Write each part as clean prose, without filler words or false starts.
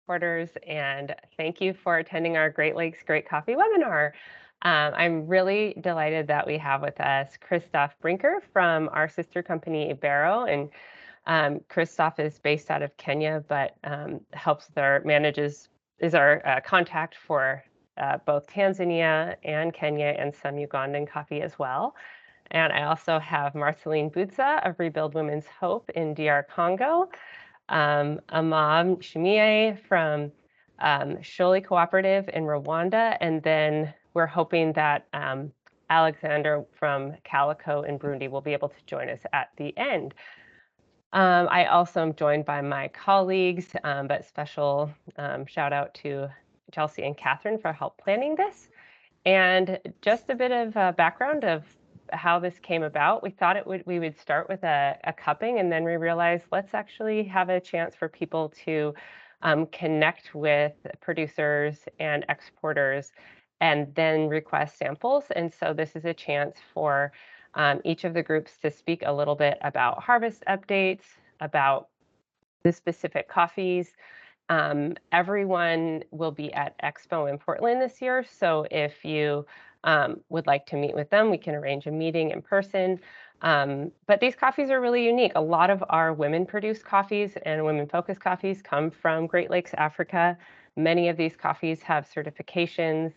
supporters, and thank you for attending our Great Lakes Great Coffee webinar. I'm really delighted that we have with us Christoph Brinker from our sister company Ibero, and Christoph is based out of Kenya, but is our contact for both Tanzania and Kenya and some Ugandan coffee as well. And I also have Marceline Butza of Rebuild Women's Hope in DR Congo, Amam Shimie from Sholi Cooperative in Rwanda, and then we're hoping that Alexander from Calico in Burundi will be able to join us at the end. I also am joined by my colleagues, but special shout out to Chelsea and Catherine for help planning this. And just a bit of background of how this came about. We thought we would start with a cupping, and then we realized let's actually have a chance for people to connect with producers and exporters and then request samples. And so this is a chance for each of the groups to speak a little bit about harvest updates, about the specific coffees. Everyone will be at Expo in Portland this year, so if you would like to meet with them, we can arrange a meeting in person. But these coffees are really unique. A lot of our women-produced coffees and women-focused coffees come from Great Lakes, Africa. Many of these coffees have certifications.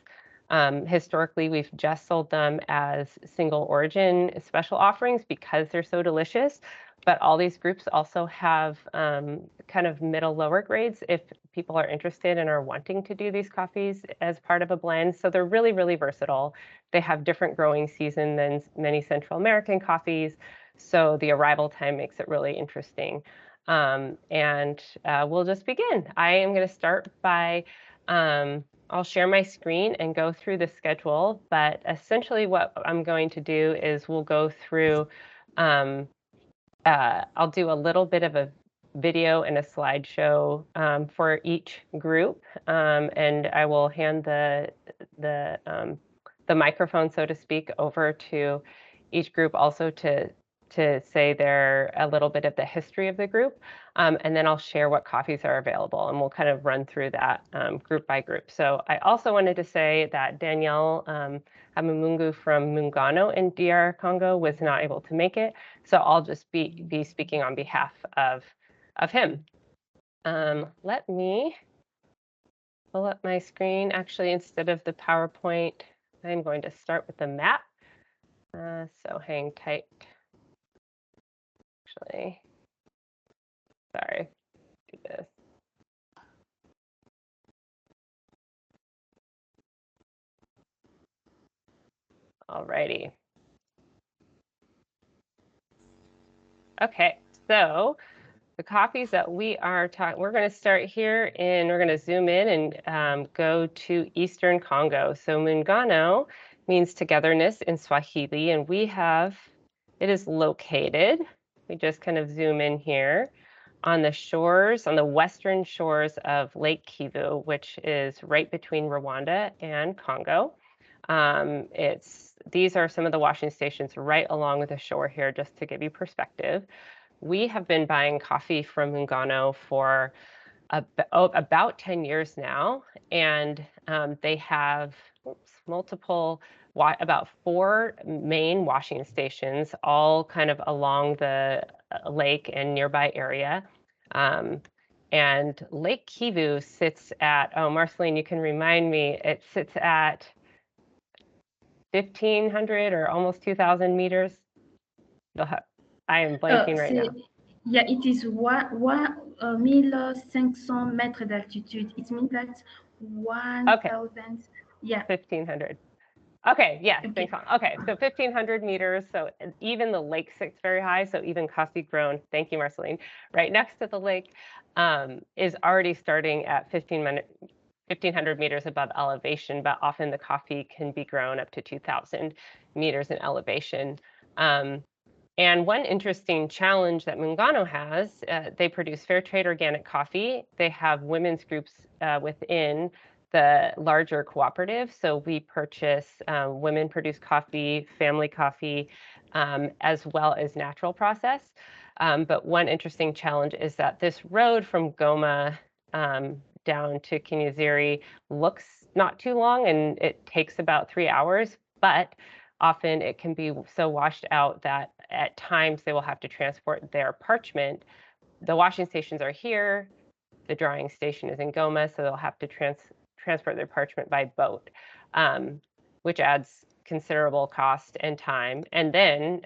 Historically, we've just sold them as single origin special offerings because they're so delicious. But all these groups also have kind of middle lower grades if people are interested and are wanting to do these coffees as part of a blend. So they're really, really versatile. They have different growing season than many Central American coffees. So the arrival time makes it really interesting. We'll just begin. I am going to start by I'll share my screen and go through the schedule, but essentially what I'm going to do is we'll go through I'll do a little bit of a video and a slideshow for each group, and I will hand the microphone, so to speak, over to each group also to say a little bit of the history of the group, and then I'll share what coffees are available, and we'll kind of run through that group by group. So I also wanted to say that Danielle Hamumungu from Muungano in DR Congo was not able to make it, so I'll just be speaking on behalf of him. Let me pull up my screen. Actually, instead of the PowerPoint, I'm going to start with the map. So hang tight. Actually, sorry, do this. Alrighty. Okay, so the coffees that we are talking, we're going to start here and we're going to zoom in and go to Eastern Congo. So Muungano means togetherness in Swahili, and it is located, we just kind of zoom in here, on the western shores of Lake Kivu, which is right between Rwanda and Congo. These are some of the washing stations right along with the shore here, just to give you perspective. We have been buying coffee from Muungano for about 10 years now, and they have about 4 main washing stations, all kind of along the lake and nearby area. And Lake Kivu sits at, oh, Marceline, you can remind me, it sits at 1,500 or almost 2,000 meters. I am blanking right now. Yeah, it is 1,500 meters d'altitude. It means that 1,000. Okay. Yeah. 1,500. Okay, yes, okay. Okay, so 1,500 meters. So even the lake sits very high. So even coffee grown, thank you, Marceline, right next to the lake is already starting at 1,500 meters above elevation, but often the coffee can be grown up to 2,000 meters in elevation. And one interesting challenge that Muungano has, they produce fair trade organic coffee. They have women's groups within the larger cooperative. So we purchase women-produced coffee, family coffee, as well as natural process. But one interesting challenge is that this road from Goma down to Kinyaziri looks not too long, and it takes about 3 hours, but often it can be so washed out that at times they will have to transport their parchment. The washing stations are here, the drying station is in Goma, so they'll have to transport their parchment by boat, which adds considerable cost and time. And then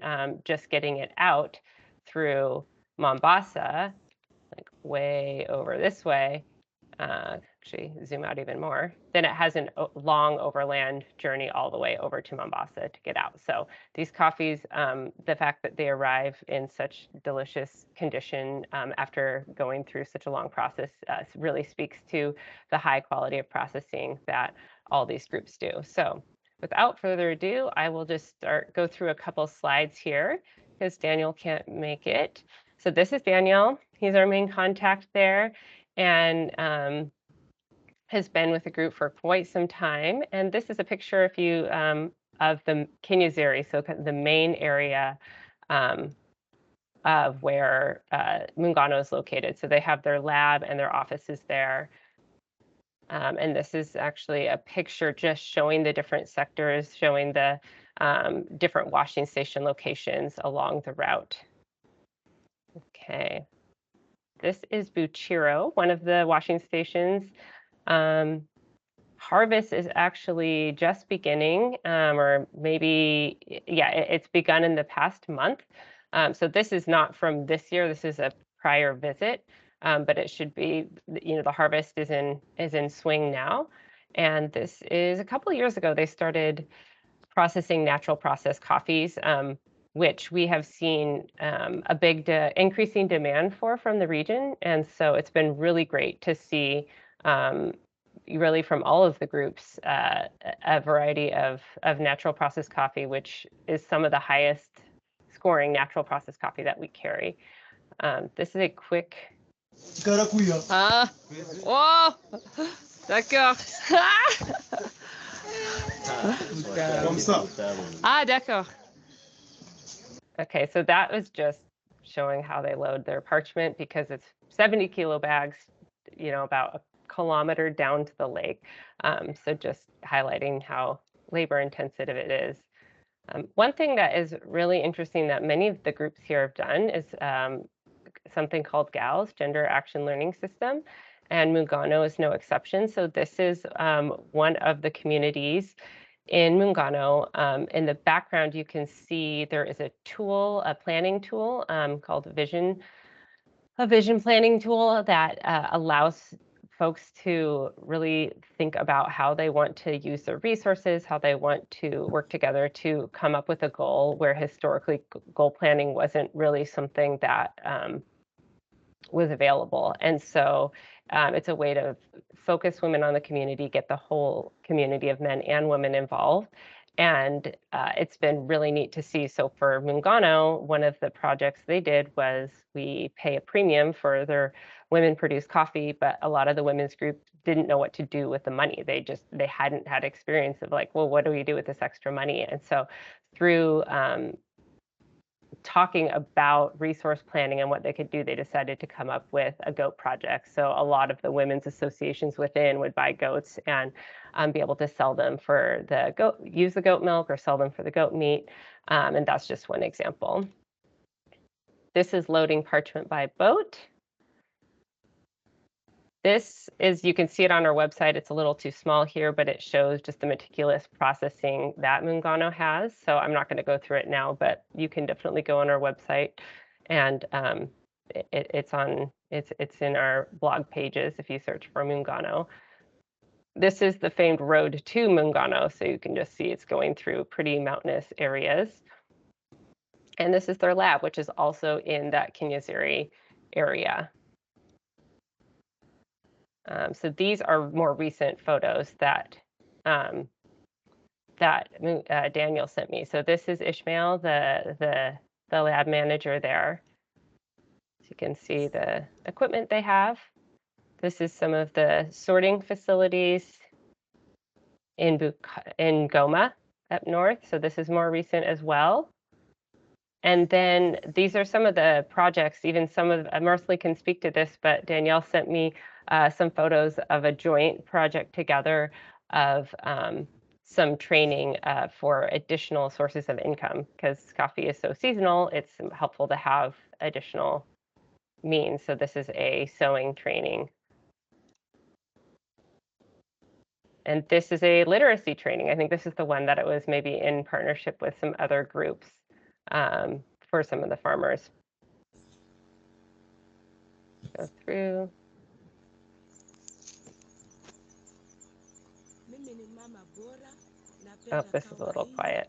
just getting it out through Mombasa, like way over this way, actually zoom out even more, then it has a long overland journey all the way over to Mombasa to get out. So these coffees, the fact that they arrive in such delicious condition after going through such a long process really speaks to the high quality of processing that all these groups do. So without further ado, I will just go through a couple slides here because Daniel can't make it. So this is Daniel. He's our main contact there, and has been with the group for quite some time. And this is a picture of the Kinyaziri, so the main area of where Muungano is located. So they have their lab and their offices there. And this is actually a picture just showing the different sectors, showing the different washing station locations along the route. Okay. This is Buchiro, one of the washing stations. Harvest is actually just beginning, or maybe, yeah, it's begun in the past month. So this is not from this year, this is a prior visit, but it should be, the harvest is in swing now. And this is a couple of years ago, they started processing natural processed coffees, which we have seen a big increasing demand for from the region. And so it's been really great to see really from all of the groups a variety of natural processed coffee, which is some of the highest scoring natural processed coffee that we carry. This is a quick... Ah, oh, d'accord. Ah, d'accord. Okay, so that was just showing how they load their parchment because it's 70 kilo bags, about a kilometer down to the lake. So just highlighting how labor intensive it is. One thing that is really interesting that many of the groups here have done is something called GALS, Gender Action Learning System, and Muungano is no exception. So this is one of the communities in Muungano. In the background, you can see there is a tool, a planning tool called a vision planning tool that allows folks to really think about how they want to use their resources, how they want to work together to come up with a goal, where historically goal planning wasn't really something that was available. And so it's a way to focus women on the community, get the whole community of men and women involved. And it's been really neat to see. So for Muungano, one of the projects they did was we pay a premium for their women-produced coffee, but a lot of the women's group didn't know what to do with the money. They hadn't had experience of like, well, what do we do with this extra money? And so through talking about resource planning and what they could do, they decided to come up with a goat project. So a lot of the women's associations within would buy goats and be able to sell them for the goat, use the goat milk or sell them for the goat meat. And that's just one example. This is loading parchment by boat. This is, you can see it on our website. It's a little too small here, but it shows just the meticulous processing that Muungano has. So I'm not going to go through it now, but you can definitely go on our website, and it's in our blog pages if you search for Muungano. This is the famed road to Muungano, so you can just see it's going through pretty mountainous areas. And this is their lab, which is also in that Kinyaziri area. So these are more recent photos that Daniel sent me. So this is Ishmael, the lab manager there. So you can see the equipment they have. This is some of the sorting facilities in Goma up north. So this is more recent as well. And then these are some of the projects, even some of, Marcelly can speak to this, but Danielle sent me some photos of a joint project together of some training for additional sources of income, because coffee is so seasonal, it's helpful to have additional means. So this is a sewing training. And this is a literacy training. I think this is the one that it was maybe in partnership with some other groups for some of the farmers. Go through. Oh, this is a little quiet.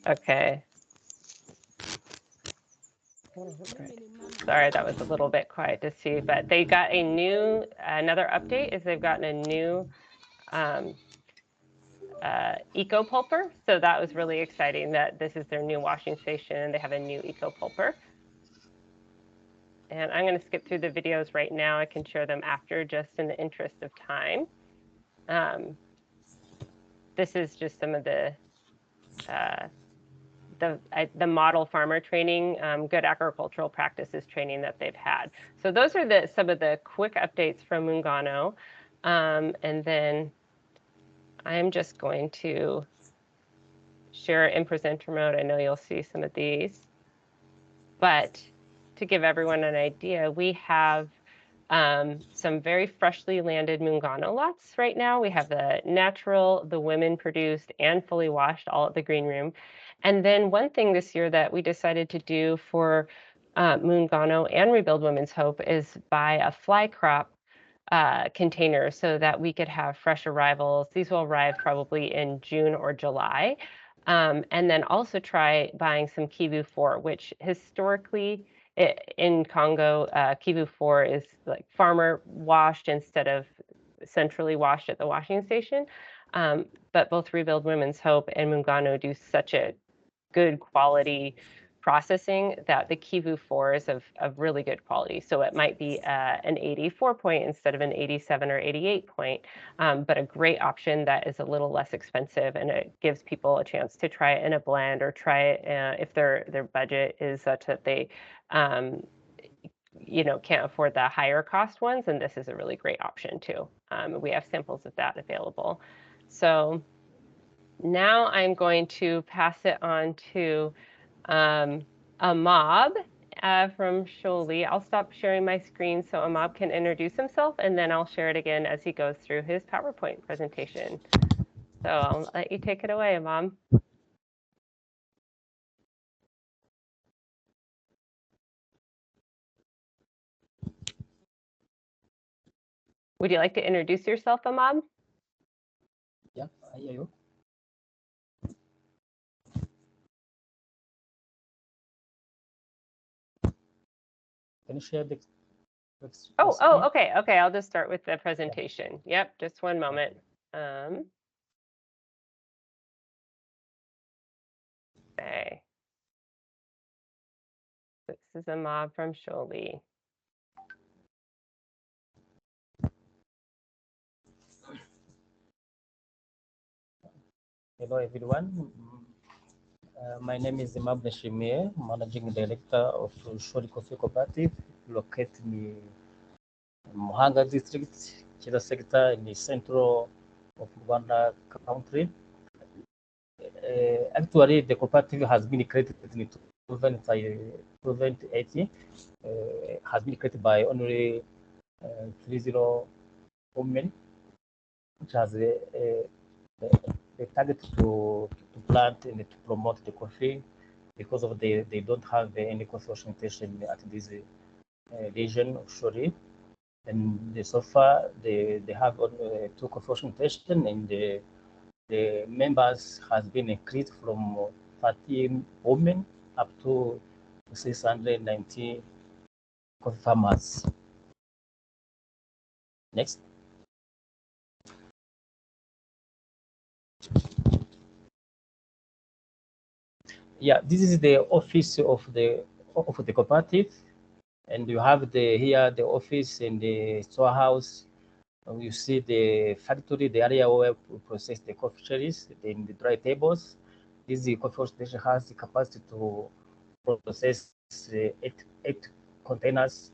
Okay. Sorry, that was a little bit quiet to see, but they got a new, another update is they've gotten a new eco pulper. So that was really exciting that this is their new washing station and they have a new eco pulper. And I'm going to skip through the videos right now. I can share them after, just in the interest of time. This is just some of the model farmer training, good agricultural practices training that they've had. So those are some of the quick updates from Muungano. And then I'm just going to share in presenter mode. I know you'll see some of these. But to give everyone an idea, we have some very freshly landed Muungano lots right now. We have the natural, the women produced, and fully washed all at the green room. And then one thing this year that we decided to do for Muungano and Rebuild Women's Hope is buy a fly crop container so that we could have fresh arrivals. These will arrive probably in June or July. And then also try buying some Kivu 4, which historically in Congo, Kivu 4 is like farmer washed instead of centrally washed at the washing station. But both Rebuild Women's Hope and Muungano do such a good quality processing that the Kivu 4 is of really good quality. So it might be an 84 point instead of an 87 or 88 point, but a great option that is a little less expensive, and it gives people a chance to try it in a blend or try it if their budget is such that they can't afford the higher cost ones, and this is a really great option too. We have samples of that available. So now I'm going to pass it on to Amab from Sholi. I'll stop sharing my screen so Amab can introduce himself, and then I'll share it again as he goes through his PowerPoint presentation. So I'll let you take it away, Amab. Would you like to introduce yourself, Amab? Yeah, I hear you. Can you share the okay. I'll just start with the presentation. Yeah. Yep, just one moment. Okay. This is Amab from Sholi. Hello, everyone. My name is Imab Neshimie, Managing Director of Shori Coffee Cooperative, located in Muhanga District, Kira Sector, in the central of Rwanda country. Actually, the cooperative has been created in 2018. Has been created by only 30 women, which has the target to plant and to promote the coffee, because of they don't have any coffee washing station at this region of Shori. And so far they have 2 coffee washing stations, and the members has been increased from 13 women up to 690 coffee farmers. Next. Yeah, this is the office of the cooperative, and you have here the office and the storehouse You see the factory, the area where we process the coffee cherries, in the dry tables. This coffee station has the capacity to process eight containers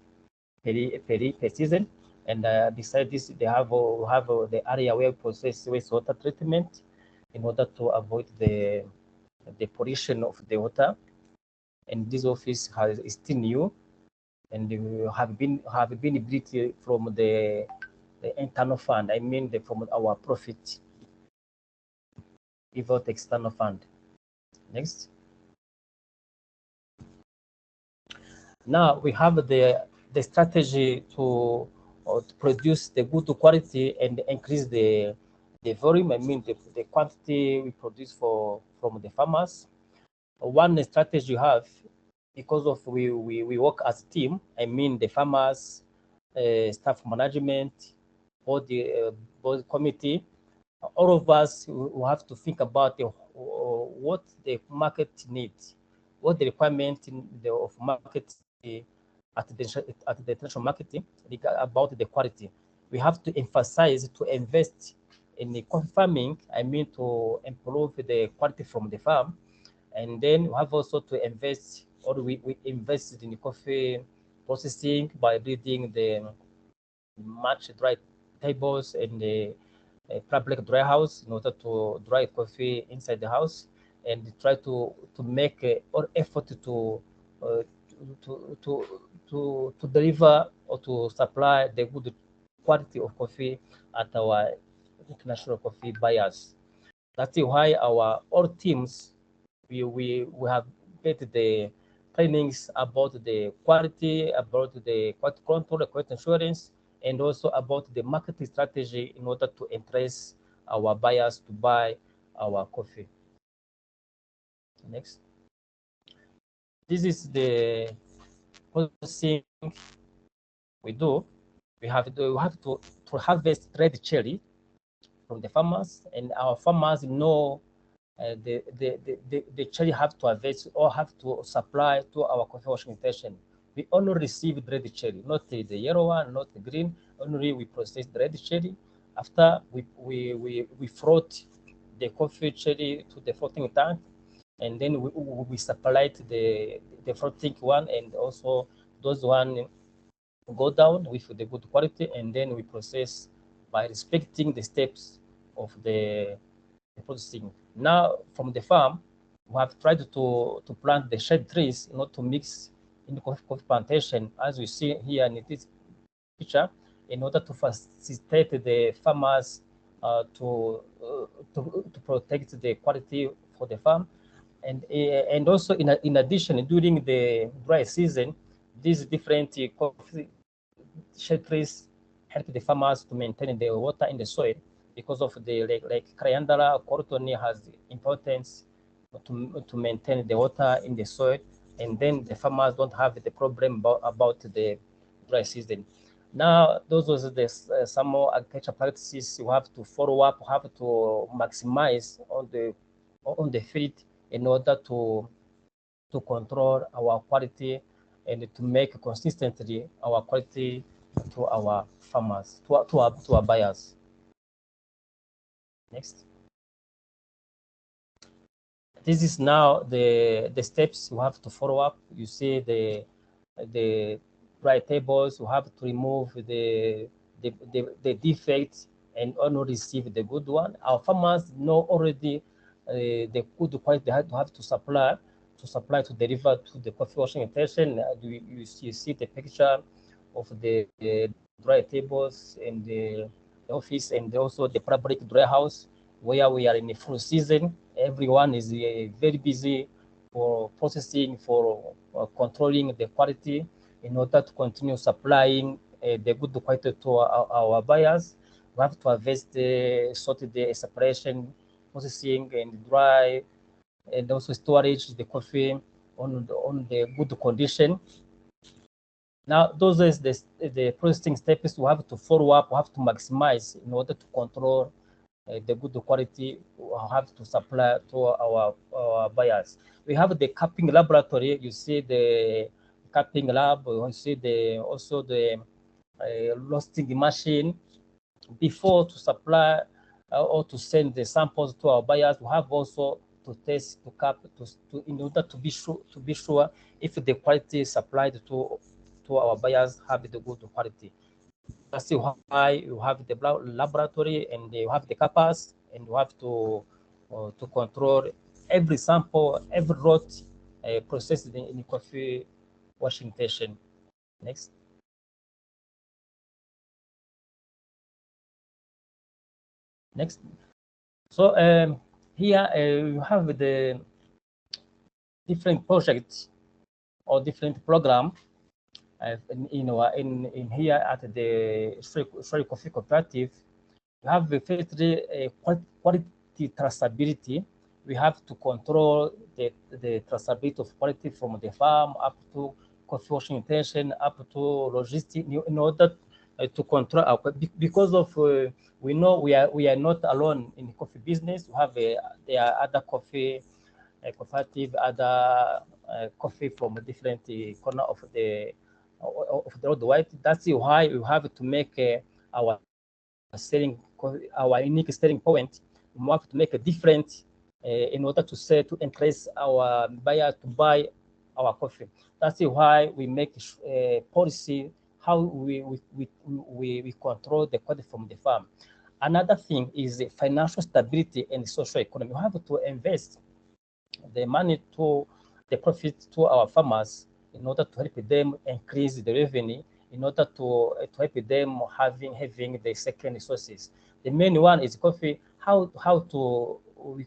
per season. And beside this, they have the area where we process wastewater treatment in order to avoid the pollution of the water. And this office is still new, and have been built from the internal fund. I mean, from our profit, without external fund. Next. Now we have the strategy to produce the good quality and increase the volume. I mean, the quantity we produce from the farmers. One strategy you have, because of we work as a team. I mean, the farmers, staff management, board committee, all of us will have to think about what the market needs, what the requirement of market at the international marketing about the quality. We have to emphasize to invest in the coffee farming. I mean, to improve the quality from the farm, and then we have also to invest, or we invested in the coffee processing by building the much dry tables and the public dry house in order to dry coffee inside the house, and try to make all effort uh, to deliver or to supply the good quality of coffee at our international coffee buyers. That's why our all teams, we have made the trainings about the quality, about the quality control, the quality assurance, and also about the marketing strategy in order to entice our buyers to buy our coffee. Next. This is the processing we do. We have to harvest red cherry from the farmers, and our farmers know the cherry have to harvest or have to supply to our coffee washing station. We only receive the red cherry, not the yellow one, not the green. Only we process the red cherry. After we float the coffee cherry to the floating tank, and then we supply the floating one, and also those one go down with the good quality, and then we process by respecting the steps of the processing. Now, from the farm, we have tried to plant the shade trees in order to mix in the coffee plantation, as we see here in this picture, in order to facilitate the farmers to protect the quality for the farm. And also, in addition, during the dry season, these different coffee shade trees help the farmers to maintain the water in the soil, because of the like Coriander courtney has importance to maintain the water in the soil, and then the farmers don't have the problem about the dry season. Now, those are the some more agriculture practices you have to follow up, have to maximize on the field in order to control our quality and to make consistently our quality to our farmers, to our buyers. Next. This is now the steps you have to follow up. You see the dry tables. You have to remove the defects and only receive the good one. Our farmers know already the good quality they have to supply to deliver to the coffee washing station. You see the picture of the dry tables and the office, and also the public dry house, where we are in the full season. Everyone is very busy for processing, for controlling the quality in order to continue supplying the good quality to our buyers. We have to harvest, sort the separation, processing, and dry, and also storage the coffee on the good condition. Now, those are the processing steps we have to follow up, we have to maximize in order to control the good quality we have to supply to our buyers. We have the cupping laboratory. You see the cupping lab. You see also the roasting machine. before to supply or to send the samples to our buyers, we have also to test, to cap, in order to be sure if the quality supplied to our buyers have the good quality. That's why you have the laboratory and you have the cappers, and you have to control every sample, every lot processed in coffee washing station. Next. Next. So here you have the different projects or different program. In here at the Free Coffee Cooperative, we have firstly quality traceability. We have to control the traceability of quality from the farm up to coffee washing station, up to logistics, in order to control our, because of we know we are not alone in the coffee business. We have there are other coffee cooperative, other coffee from different corner of the worldwide. That's why we have to make our selling, our unique selling point. We have to make a different in order to sell, to encourage our buyer to buy our coffee. That's why we make policy how we control the quality from the farm. Another thing is the financial stability and social economy. We have to invest the money to the profit to our farmers in order to help them increase the revenue, in order to help them having the second resources. The main one is coffee. How to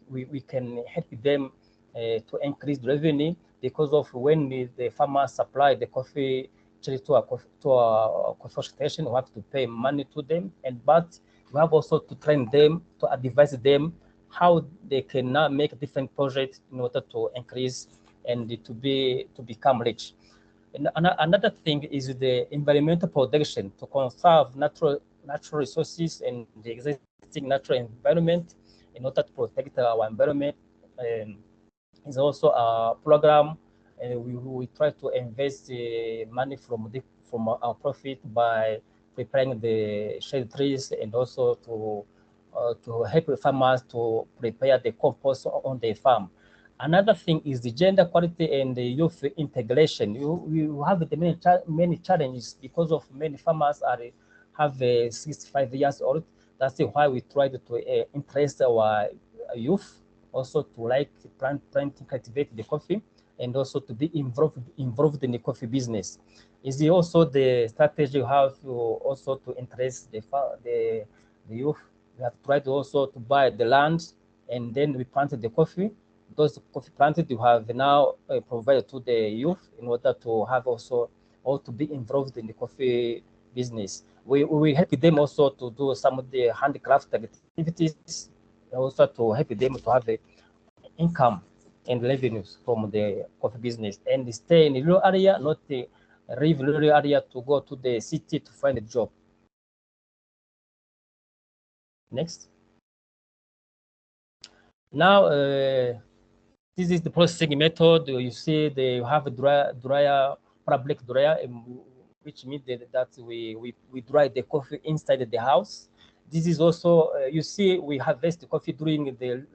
we can help them to increase the revenue, because of when the farmers supply the coffee to our coffee station, we have to pay money to them, but we have also to train them, to advise them how they can now make different projects in order to increase and to become rich. And another thing is the environmental protection, to conserve natural resources and the existing natural environment in order to protect our environment. Is also a program, and we try to invest money from our profit by preparing the shade trees, and also to help farmers to prepare the compost on their farm. Another thing is the gender quality and the youth integration. You have the many challenges, because of many farmers have 65 years old. That's why we try to interest our youth also to like plant to cultivate the coffee, and also to be involved in the coffee business. Is also the strategy you have to also to interest the youth. We have tried also to buy the land, and then we planted the coffee. Those coffee planted you have now provided to the youth in order to have also, or to be involved in the coffee business. We help them also to do some of the handicraft activities, also to help them to have the income and revenues from the coffee business, and stay in the rural area, not leave rural area to go to the city to find a job. Next. Now, this is the processing method. You see, you have a dryer, public dryer, which means that we dry the coffee inside the house. This is also, you see, we harvest the coffee during the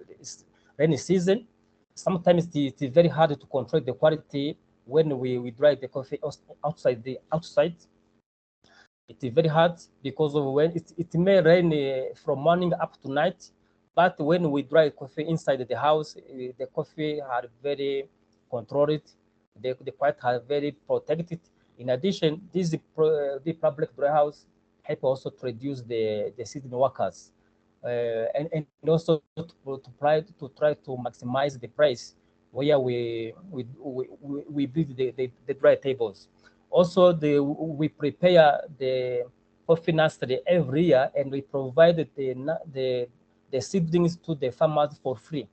rainy season. Sometimes it's very hard to control the quality when we dry the coffee outside. It's very hard because of when it may rain from morning up to night, but when we dry coffee inside the house, the coffee are very controlled, the quality are very protected. In addition, the public dry house help also to reduce the season workers, and also to try to maximize the price where we build the dry tables. Also, we prepare the coffee nursery every year, and we provide the seedlings to the farmers for free.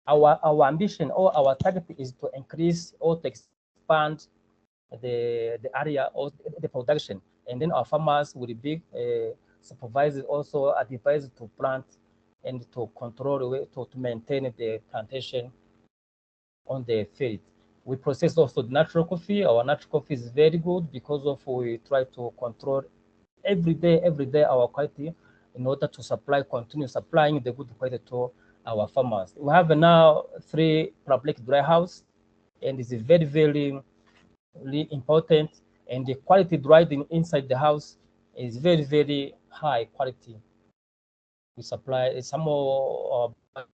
Our ambition or our target is to increase or to expand the area or the production, and then our farmers will be supervised, also advised to plant and to control to maintain the plantation on the field. We process also the natural coffee. Our natural coffee is very good because of we try to control every day our quality. in order to continue supplying the good quality to our farmers. We have now 3 public dry house, and it's very, very really important. And the quality dried inside the house is very, very high quality. We supply some of our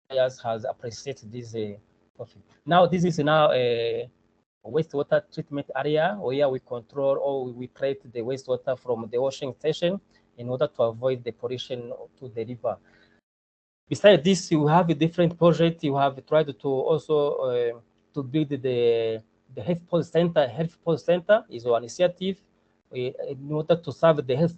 buyers has appreciated this coffee. Now this is now a wastewater treatment area where we control or we treat the wastewater from the washing station in order to avoid the pollution to the river. Besides this, you have a different project. You have tried to also to build the health post center. Health post center is one initiative in order to serve the health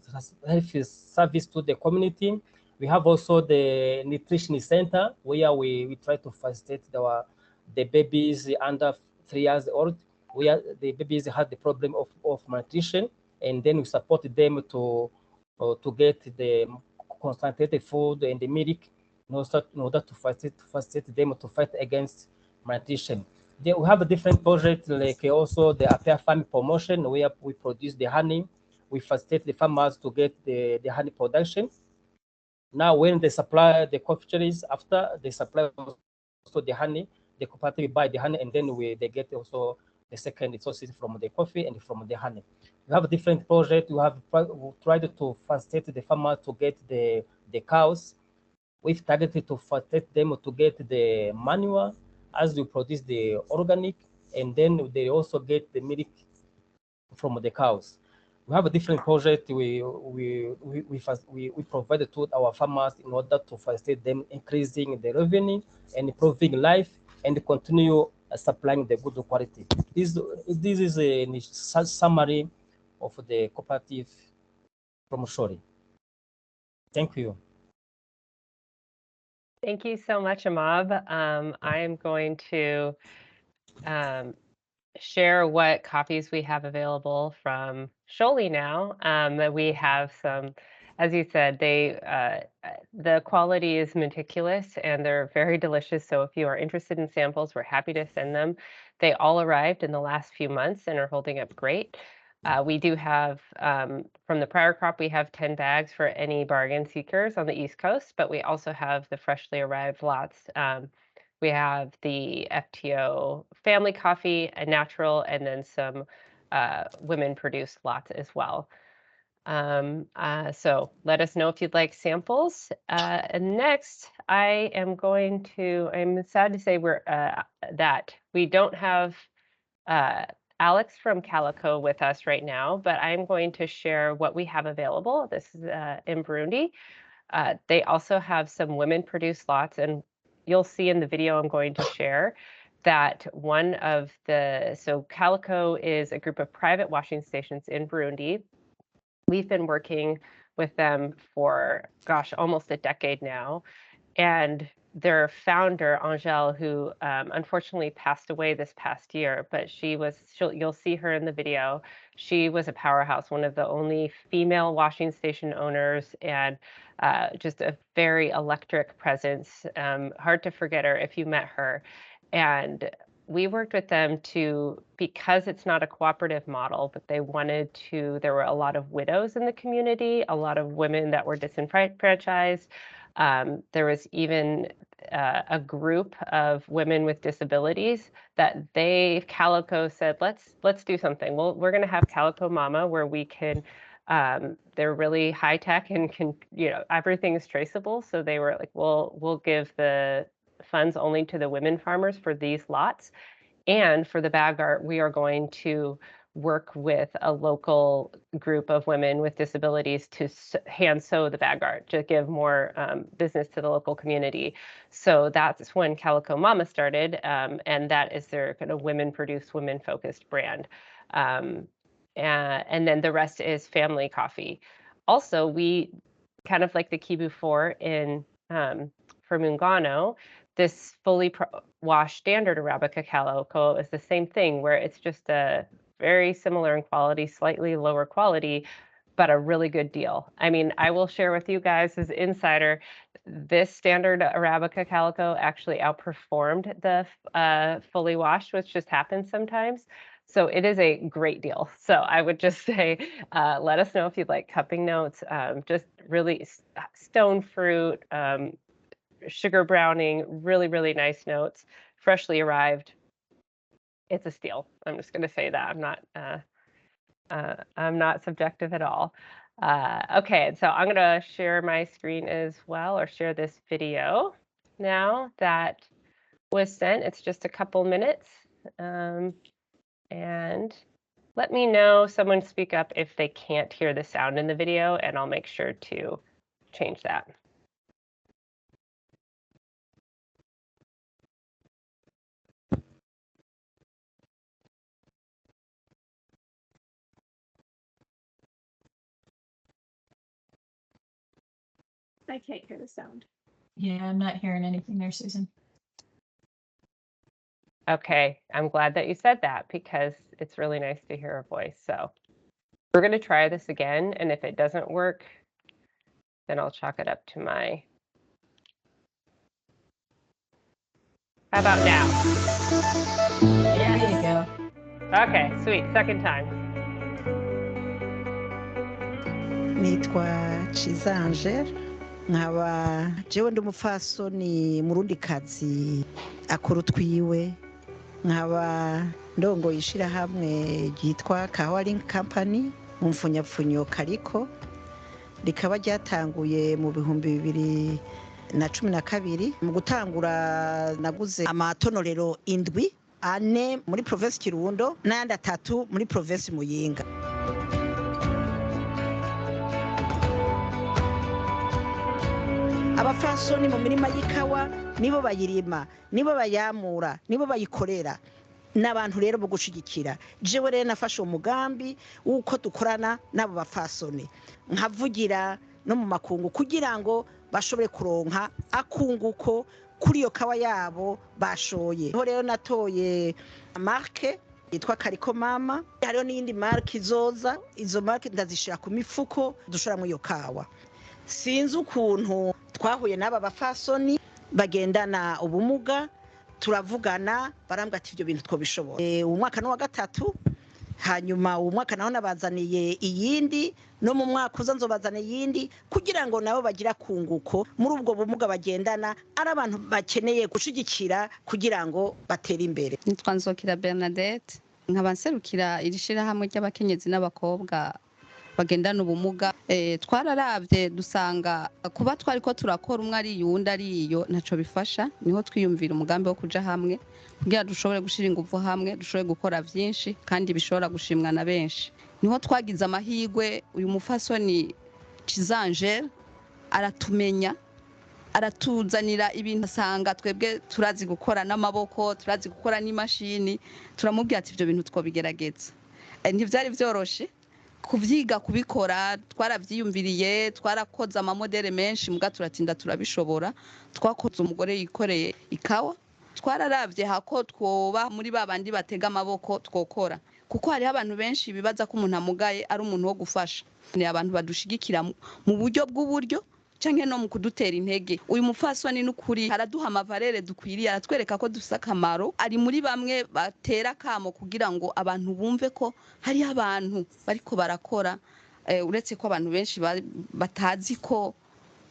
service to the community. We have also the nutrition center where we try to facilitate the babies under 3 years old, where the babies have the problem of malnutrition, and then we support them to get the concentrated food and the milk in order to facilitate them to fight against malnutrition. Then we have a different project like also the appear farm promotion where we produce the honey. We facilitate the farmers to get the honey production. Now, when they supply the coffee trees, after they supply also the honey, the cooperative buy the honey, and then they get also the second resources from the coffee and from the honey. We have a different project. We have tried to facilitate the farmer to get the cows. We've targeted to facilitate them to get the manure as we produce the organic, and then they also get the milk from the cows. We have a different project we provided to our farmers in order to facilitate them increasing the revenue and improving life and continue supplying the good quality. This is a summary of the cooperative from Shori. Thank you. Thank you so much, Amab. I am going to share what copies we have available from Sholi now. We have some, as you said, the quality is meticulous and they're very delicious. So if you are interested in samples, we're happy to send them. They all arrived in the last few months and are holding up great. We do have, from the prior crop, we have 10 bags for any bargain seekers on the East Coast, but we also have the freshly arrived lots. We have the FTO family coffee, a natural, and then some women-produced lots as well. So let us know if you'd like samples. And next, I'm sad to say that we don't have Alex from Calico with us right now, but I'm going to share what we have available. This is in Burundi. They also have some women-produced lots, and you'll see in the video I'm going to share that so Calico is a group of private washing stations in Burundi. We've been working with them for, almost a decade now. And their founder, Angèle, who unfortunately passed away this past year, but you'll see her in the video. She was a powerhouse, one of the only female washing station owners, and just a very electric presence. Hard to forget her if you met her. And we worked with them because it's not a cooperative model, but there were a lot of widows in the community, a lot of women that were disenfranchised. There was even a group of women with disabilities that Calico said, let's do something. We're going to have Calico Mama, where we can, they're really high tech and everything is traceable. So they were like, we'll give the funds only to the women farmers for these lots. And for the bag art, we are going to work with a local group of women with disabilities to hand sew the bag art to give more business to the local community. So that's when Calico Mama started, and that is their kind of women-produced, women-focused brand. And then the rest is family coffee. Also, we kind of like the Kibu 4 for Mungano, this fully washed standard Arabica Calico is the same thing, where it's just a very similar in quality, slightly lower quality, but a really good deal. I mean, I will share with you guys as insider, this standard Arabica Calico actually outperformed the fully washed, which just happens sometimes. So it is a great deal. So I would just say, let us know if you'd like cupping notes, just really stone fruit, sugar browning, really, really nice notes, freshly arrived. It's a steal. I'm just going to say that. I'm not subjective at all. Okay, so I'm going to share my screen as well, or share this video now that was sent. It's just a couple minutes. And let me know, someone speak up if they can't hear the sound in the video, and I'll make sure to change that. I can't hear the sound. Yeah, I'm not hearing anything there, Susan. Okay, I'm glad that you said that because it's really nice to hear a voice. So we're going to try this again, and if it doesn't work, then I'll chalk it up to my... How about now? There you go. Okay, sweet. Second time. nitwa Cizanje nkaba jewe ndi umupfasoni murundikazi akora utwiwe nkaba ndongoye ishirahamwe ryitwa Kawa Link Company mu mfunyapfunyo Kariko rikaba ryatanguye mu 2012. Mu gutangura naguze amatonorero indwi, 4 muri province Kirundo n'ayandi 3 muri province Muyinga. Abafasoni mu mirima y'ikawa nibo bayirima, nibo bayamura, nibo bayikorera, n'abantu rero bo gushigikira. Jewe rero nafashe umugambi w'uko dukorana n'abo bafasoni, nkavugira no mu makungu kugira ngo bashobore kuronka akunguko kuri iyo kawa yabo bashoye. Ho rero natoye marke yitwa Kariko Mama, hariho n'iyindi marke izoza, izo marke ndazishira ku mifuko dushora mu iyo kawa. Sinzi ukuntu twahuye n'aba bafasoni bagendana ubumuga, turavugana barambwa ati ibyo bintu twobishoboye. Umwaka no wa gatatu, hanyuma umwaka naho nabazaniye iyindi, no mu mwaka uza nzobazana iyindi kugira ngo nabo bagira kunguko muri ubwo bumuga bagendana, ari abantu bakeneye gushigikira kugira ngo batere imbere. Nitwa Nzokira Bernadette, nkaba nserukira iri shirahamwe ry'abakenyezi n'abakobwa bagendana ubumuga. Twararavye dusanga kuba twariko turakora umwe ari yundi ari iyo ntaco bifasha, niho twiyumvira umugambi wo kuja hamwe kugira dushobore gushira ingufu hamwe, dushobore gukora vyinshi kandi bishobora gushimwa na benshi. Niho twagize amahigwe, uyu mufasoni Cizanje aratumenya, aratuzanira ibintu asanga twebwe turazi gukora n'amaboko, turazi gukora n'imashini, turamubwira ati ivyo bintu twobigerageza. Ntivyari vyoroshe kuvyiga kubikora, twaravyiyumviriye, twarakoze amamodere menshi muga turatinda turabishobora. Twakoze umugore yikoreye ikawa, twararavye hako twoba muri babandi batega amaboko twokora, kuko hariho abantu benshi bibaza ko umuntu amugaye ari umuntu wo gufasha. Ni abantu badushigikira mu buryo bw'uburyo canke no mu kudutera intege. Uyu mufasoni n'ukuri araduha amavarere dukwiriye, aratwereka ko dufise akamaro, ari muri bamwe batera kamo kugira ngo abantu bumve ko hari abantu bariko barakora, uretse ko abantu benshi batazi ko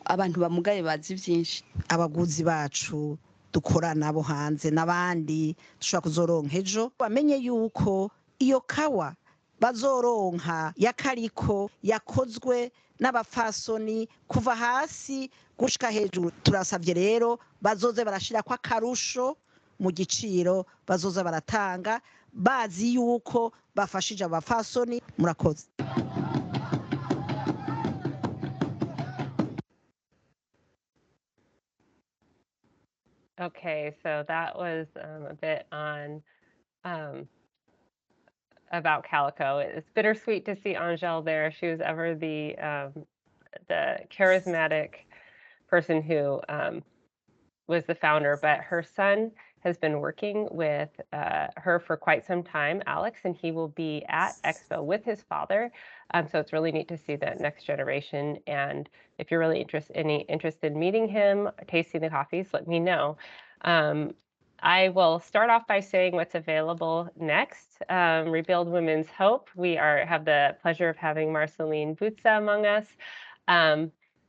abantu bamugaye bazi vyinshi. Abaguzi bacu dukorana bo hanze n'abandi dushobora kuzoronka ejo bamenye yuko iyo kawa bazoronka ya Kariko yakozwe n'abafasoni kuva hasi gushika hejuru. Turasavye rero bazoze barashira kwa karusho mu giciro bazoza baratanga, bazi yuko bafashije abafasoni. Murakoze. Okay, so that was a bit on about Calico. It's bittersweet to see Angèle there. She was ever the charismatic person who was the founder, but her son has been working with her for quite some time, Alex, and he will be at Expo with his father. So it's really neat to see that next generation. And if you're really interested in meeting him, tasting the coffees, let me know. I will start off by saying what's available next. Rebuild Women's Hope. We have the pleasure of having Marceline Butza among us.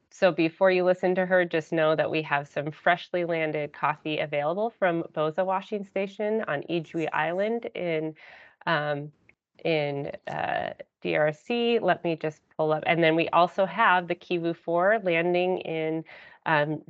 So before you listen to her, just know that we have some freshly landed coffee available from Boza Washing Station on Ijwi Island in DRC. Let me just pull up. And then we also have the Kivu 4 landing in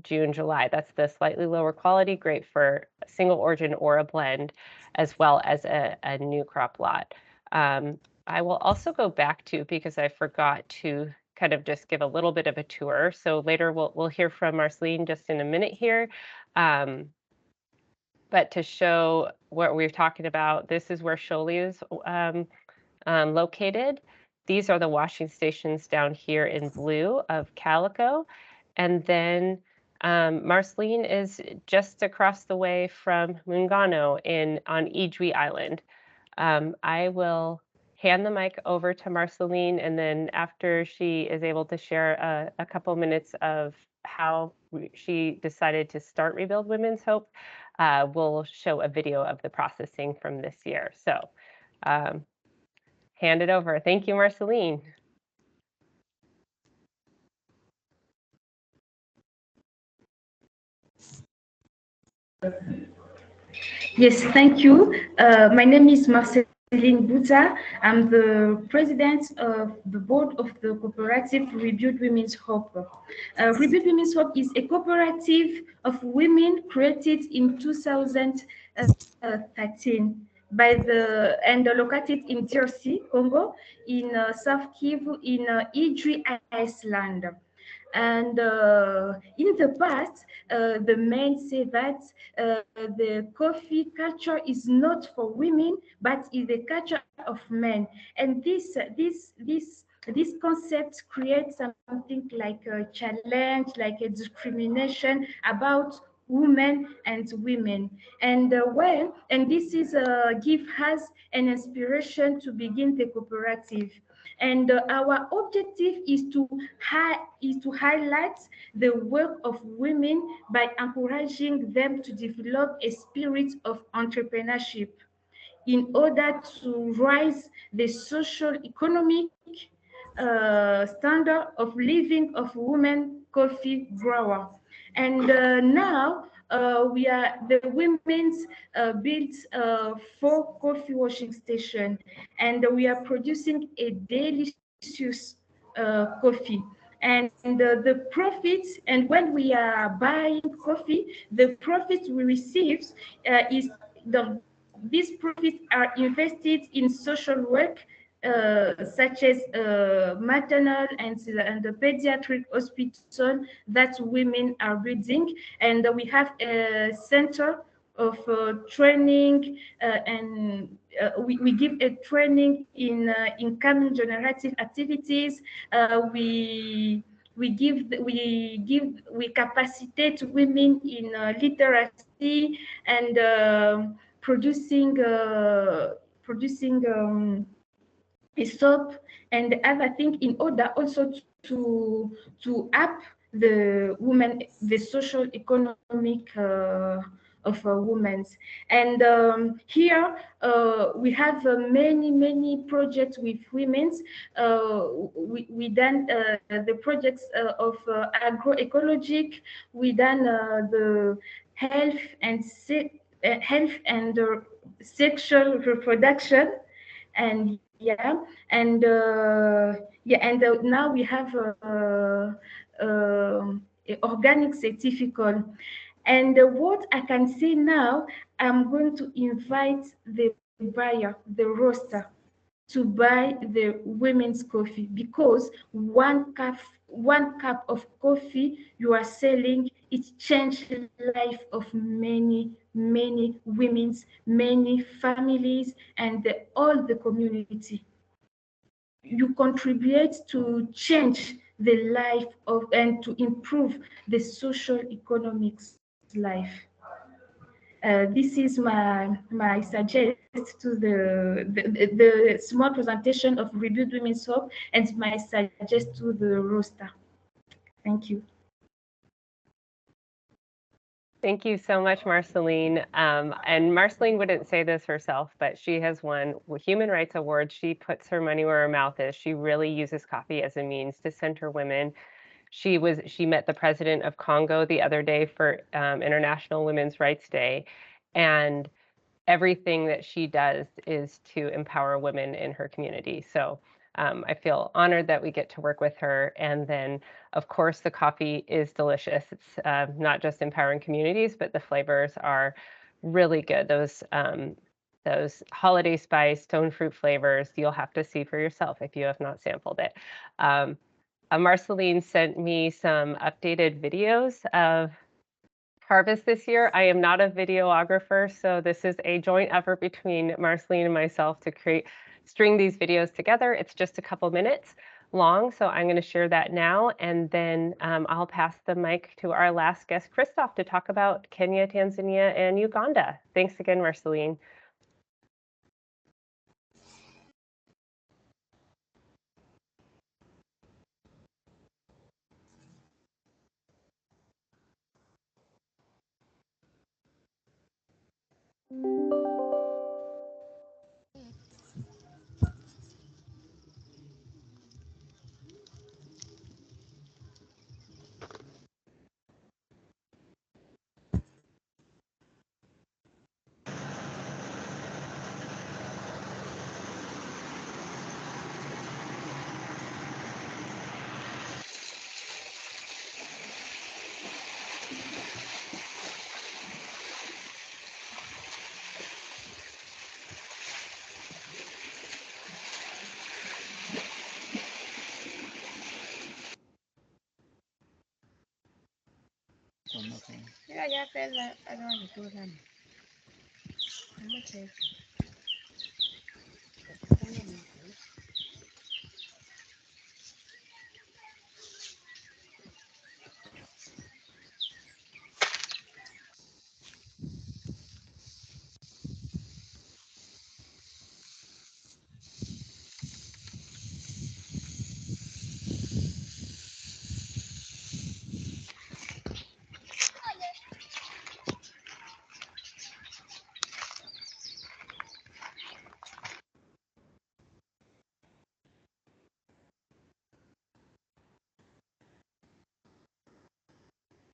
June, July. That's the slightly lower quality, great for a single origin or a blend, as well as a new crop lot. I will also go back to, because I forgot to kind of just give a little bit of a tour. So later we'll hear from Marceline just in a minute here. But to show what we're talking about, this is where Sholi is located. These are the washing stations down here in blue of Calico. And then Marceline is just across the way from Mungano on Ijwi Island. I will hand the mic over to Marceline, and then after she is able to share a couple minutes of how she decided to start Rebuild Women's Hope, we'll show a video of the processing from this year. So hand it over. Thank you, Marceline. Yes, thank you. My name is Marceline Butza. I'm the president of the board of the cooperative Rebuild Women's Hope. Rebuild Women's Hope is a cooperative of women created in 2013 and located in DRC, Congo, in South Kivu, in Ijwi Island. And in the past, the men say that the coffee culture is not for women, but is the culture of men. And this concept creates something like a challenge, like a discrimination about women and women. And and this is give us an inspiration to begin the cooperative. And our objective is to highlight the work of women by encouraging them to develop a spirit of entrepreneurship in order to raise the social economic standard of living of women coffee grower. And now the women's built 4 coffee washing station, and we are producing a delicious coffee. And the profits, and when we are buying coffee, the profits we receive these profits are invested in social work, such as maternal and the pediatric hospital that women are building. And we have a center of training, and we give a training in income generative activities. We capacitate women in literacy and producing a soap and other thing, in order also to up the women, the social economic of women. And here we have many projects with women. We done the projects of agroecologic. We done the health and sexual reproduction, and now we have organic certificate. And what I can say now, I'm going to invite the buyer, the roaster, to buy the women's coffee, because one cup of coffee you are selling, it changed the life of many women's, many families, and all the community. You contribute to change the life of and to improve the social economics life. This is my suggest to the small presentation of Rebuild Women's Hope, and my suggest to the roster. Thank you. Thank you so much, Marceline. And Marceline wouldn't say this herself, but she has won human rights awards. She puts her money where her mouth is. She really uses coffee as a means to center women. She met the president of Congo the other day for International Women's Rights Day, and everything that she does is to empower women in her community. So I feel honored that we get to work with her. And then, of course, the coffee is delicious. It's not just empowering communities, but the flavors are really good. Those holiday spice, stone fruit flavors, you'll have to see for yourself if you have not sampled it. Marceline sent me some updated videos of harvest this year. I am not a videographer, so this is a joint effort between Marceline and myself to string these videos together. It's just a couple minutes long, so I'm going to share that now, and then I'll pass the mic to our last guest, Christoph, to talk about Kenya, Tanzania, and Uganda. Thanks again, Marceline.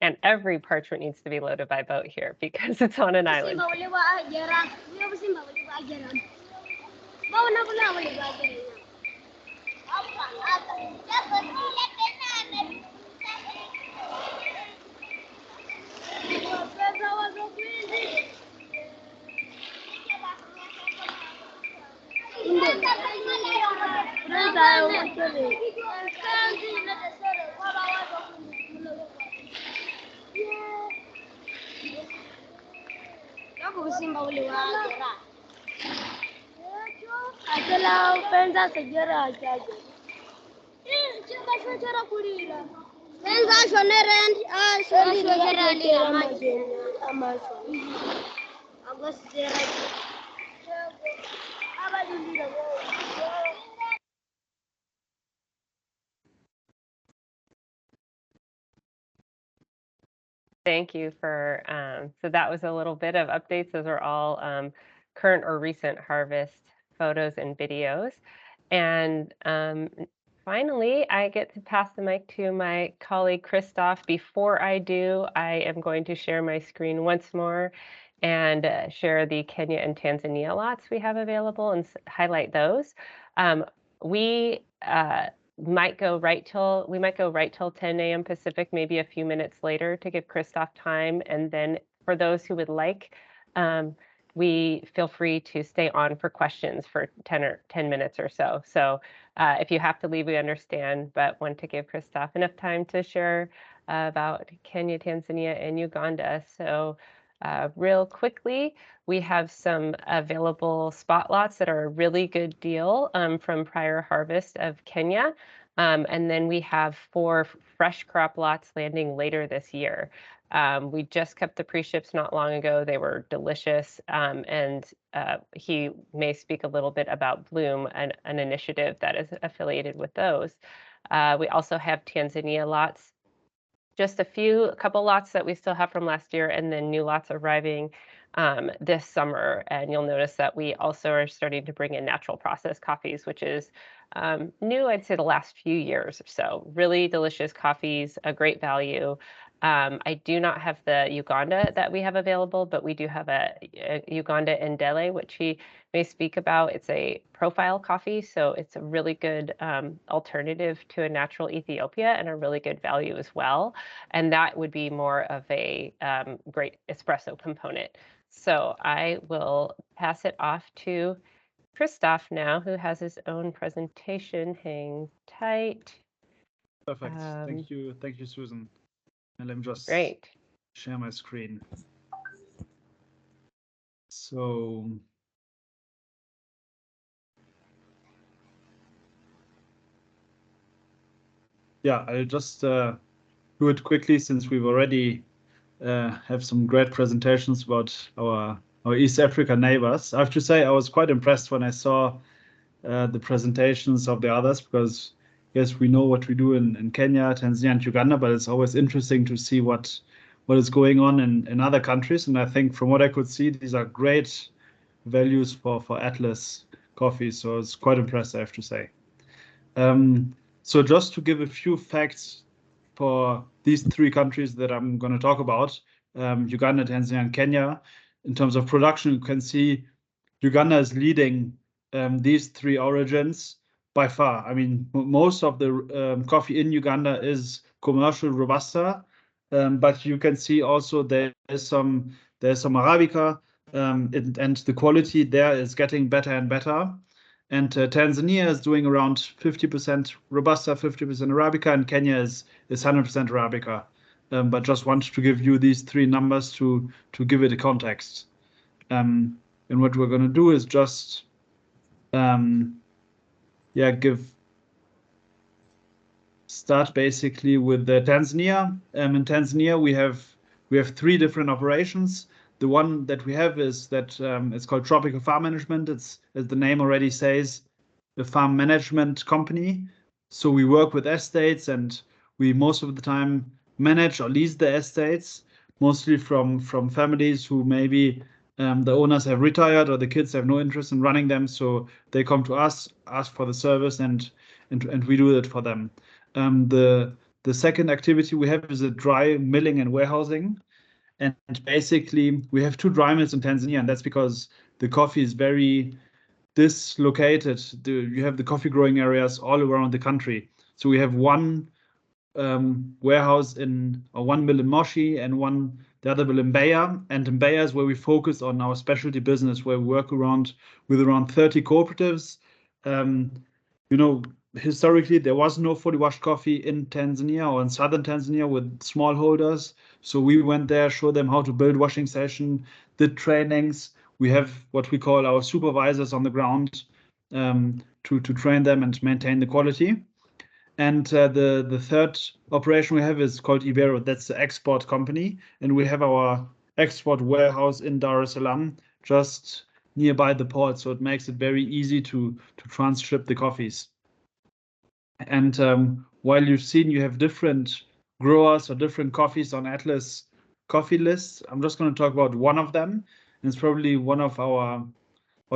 And every parchment needs to be loaded by boat here because it's on an island. Thank you for, so that was a little bit of updates. Those are all current or recent harvest photos and videos. And finally, I get to pass the mic to my colleague, Christoph. Before I do, I am going to share my screen once more and share the Kenya and Tanzania lots we have available and highlight those. We might go right till 10 a.m. Pacific, maybe a few minutes later to give Christoph time. And then for those who would like, we feel free to stay on for questions for 10 minutes or so. So if you have to leave, we understand, but want to give Christoph enough time to share about Kenya, Tanzania, and Uganda. So real quickly, we have some available spot lots that are a really good deal from prior harvest of Kenya. And then we have 4 fresh crop lots landing later this year. We just kept the pre-ships not long ago. They were delicious. And he may speak a little bit about Bloom, an initiative that is affiliated with those. We also have Tanzania lots just a couple lots that we still have from last year, and then new lots arriving this summer. And you'll notice that we also are starting to bring in natural processed coffees, which is new, I'd say, the last few years or so. Really delicious coffees, a great value. I do not have the Uganda that we have available, but we do have a Uganda Ndele, which he may speak about. It's a profile coffee, so it's a really good alternative to a natural Ethiopia and a really good value as well. And that would be more of a great espresso component. So I will pass it off to Christoph now, who has his own presentation. Hang tight. Perfect. Thank you, Susan. And let me just Great. share my screen. So yeah, I'll just do it quickly since we've already have some great presentations about our East Africa neighbors. I have to say I was quite impressed when I saw the presentations of the others, because yes, we know what we do in Kenya, Tanzania, and Uganda, but it's always interesting to see what is going on in other countries. And I think from what I could see, these are great values for Atlas coffee. So it's quite impressive, I have to say. So just to give a few facts for these three countries that I'm going to talk about, Uganda, Tanzania, and Kenya, in terms of production, you can see Uganda is leading these three origins by far. I mean, most of the coffee in Uganda is commercial Robusta, but you can see also there's some Arabica, and the quality there is getting better and better. And Tanzania is doing around 50% Robusta, 50% Arabica, and Kenya is 100% Arabica. But just wanted to give you these three numbers to give it a context. And what we're going to do is just start basically with Tanzania. In Tanzania, we have three different operations. The one that we have is that it's called Tropical Farm Management. It's, as the name already says, a farm management company. So we work with estates, and we most of the time manage or lease the estates, mostly from families who maybe the owners have retired or the kids have no interest in running them. So they come to us, ask for the service, and we do that for them. The second activity we have is a dry milling and warehousing. And basically, we have two dry mills in Tanzania, and that's because the coffee is very dislocated. You have the coffee growing areas all around the country. So we have one warehouse one mill in Moshi and the other mill in Beira. And in Beira is where we focus on our specialty business, where we work with around 30 cooperatives. Historically, there was no fully washed coffee in Tanzania or in southern Tanzania with smallholders. So we went there, showed them how to build washing station, did trainings. We have what we call our supervisors on the ground to train them and maintain the quality. And the third operation we have is called Ibero. That's the export company. And we have our export warehouse in Dar es Salaam, just nearby the port. So it makes it very easy to transship the coffees. And while you have different growers or different coffees on Atlas coffee lists, I'm just going to talk about one of them. And it's probably one of our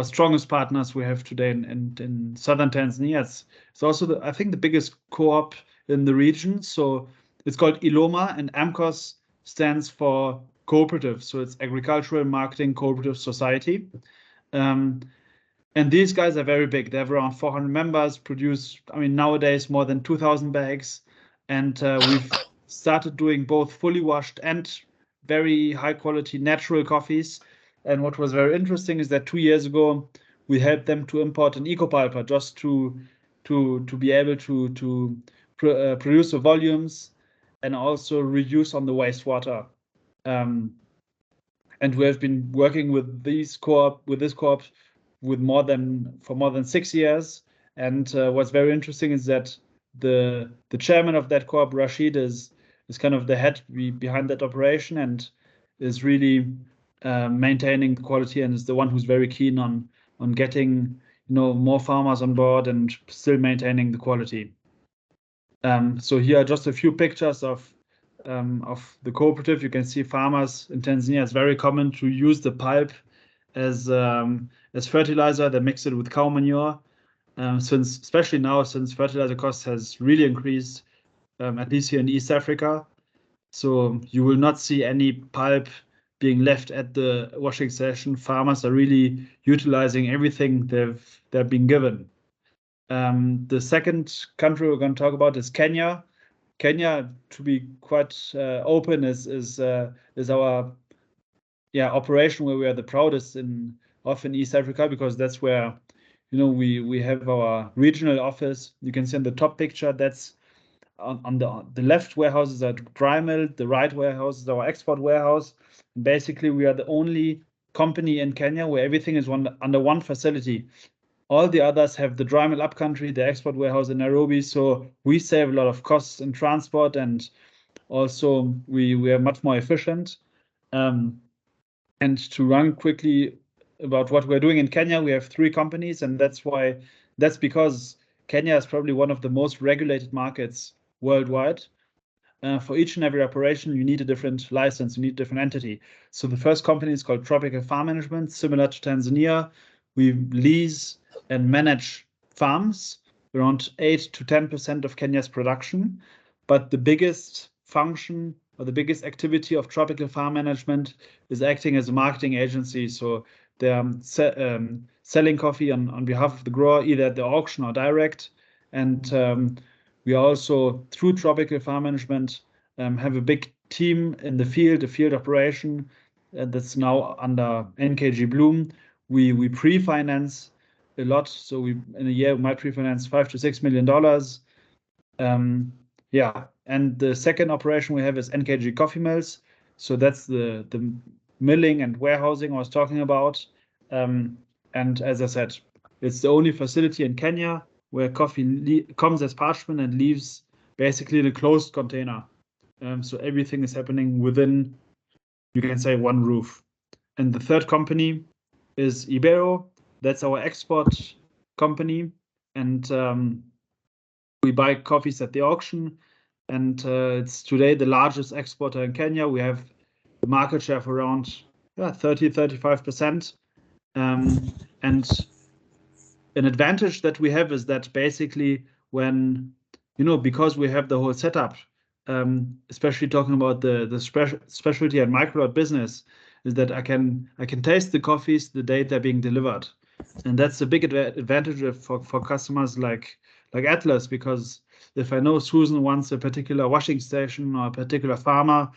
strongest partners we have today in southern Tanzania. It's also, I think, the biggest co-op in the region. So it's called ILOMA, and AMCOS stands for cooperative. So it's Agricultural Marketing Cooperative Society. And these guys are very big. They have around 400 members, produce, nowadays more than 2,000 bags. And we've started doing both fully washed and very high quality natural coffees. And what was very interesting is that 2 years ago, we helped them to import an eco-pulper just to be able to produce the volumes and also reduce on the wastewater. And we have been working with this co-op for more than 6 years. And what's very interesting is that the chairman of that co-op, Rashid, is kind of the head behind that operation and is really maintaining the quality, and is the one who's very keen on getting more farmers on board and still maintaining the quality. So here are just a few pictures of the cooperative, you can see farmers in Tanzania. It's very common to use the pulp as fertilizer. They mix it with cow manure. Especially now, since fertilizer costs has really increased, at least here in East Africa. So you will not see any pulp being left at the washing station. Farmers are really utilizing everything they've been given. The second country we're going to talk about is Kenya. Kenya, to be quite open, is our operation where we are the proudest in East Africa, because that's where we have our regional office. You can see in the top picture, that's on the left warehouse is our dry mill, the right warehouse is our export warehouse. And basically, we are the only company in Kenya where everything is under one facility. All the others have the dry mill upcountry, the export warehouse in Nairobi. So we save a lot of costs in transport, and also we are much more efficient. And to run quickly about what we're doing in Kenya, we have 3 companies, and that's because Kenya is probably one of the most regulated markets worldwide. For each and every operation, you need a different license, you need a different entity. So the first company is called Tropical Farm Management, similar to Tanzania. We lease and manage farms, around 8 to 10% of Kenya's production. But the biggest function or the biggest activity of Tropical Farm Management is acting as a marketing agency. So they're selling coffee on behalf of the grower, either at the auction or direct. And we also, through Tropical Farm Management, have a big team in the field operation that's now under NKG Bloom. We pre-finance a lot, so we in a year we might pre-finance $5 to $6 million. And the second operation we have is NKG Coffee Mills. So that's the milling and warehousing I was talking about. And as I said, it's the only facility in Kenya where coffee comes as parchment and leaves basically in a closed container. So everything is happening within, you can say, one roof. And the third company is Ibero. That's our export company. And we buy coffees at the auction. And it's today the largest exporter in Kenya. We have the market share of around 30-35%. And an advantage that we have is that basically when, because we have the whole setup, especially talking about the specialty and micro lot business, is that I can taste the coffees the day they're being delivered. And that's a big advantage for customers like Atlas, because if I know Susan wants a particular washing station or a particular farmer,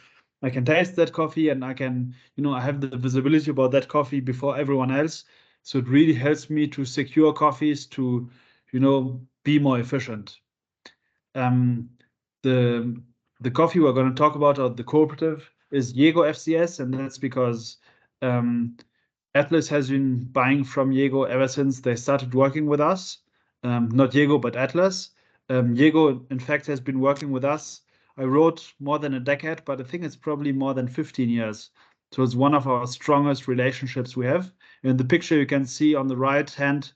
I can taste that coffee and I can, I have the visibility about that coffee before everyone else. So it really helps me to secure coffees to, be more efficient. The coffee we're going to talk about, or the cooperative, is Yego FCS, and that's because Atlas has been buying from Yego ever since they started working with us. Not Yego, but Atlas. Yego, in fact, has been working with us, I wrote, more than a decade, but I think it's probably more than 15 years. So it's one of our strongest relationships we have. In the picture you can see on the right hand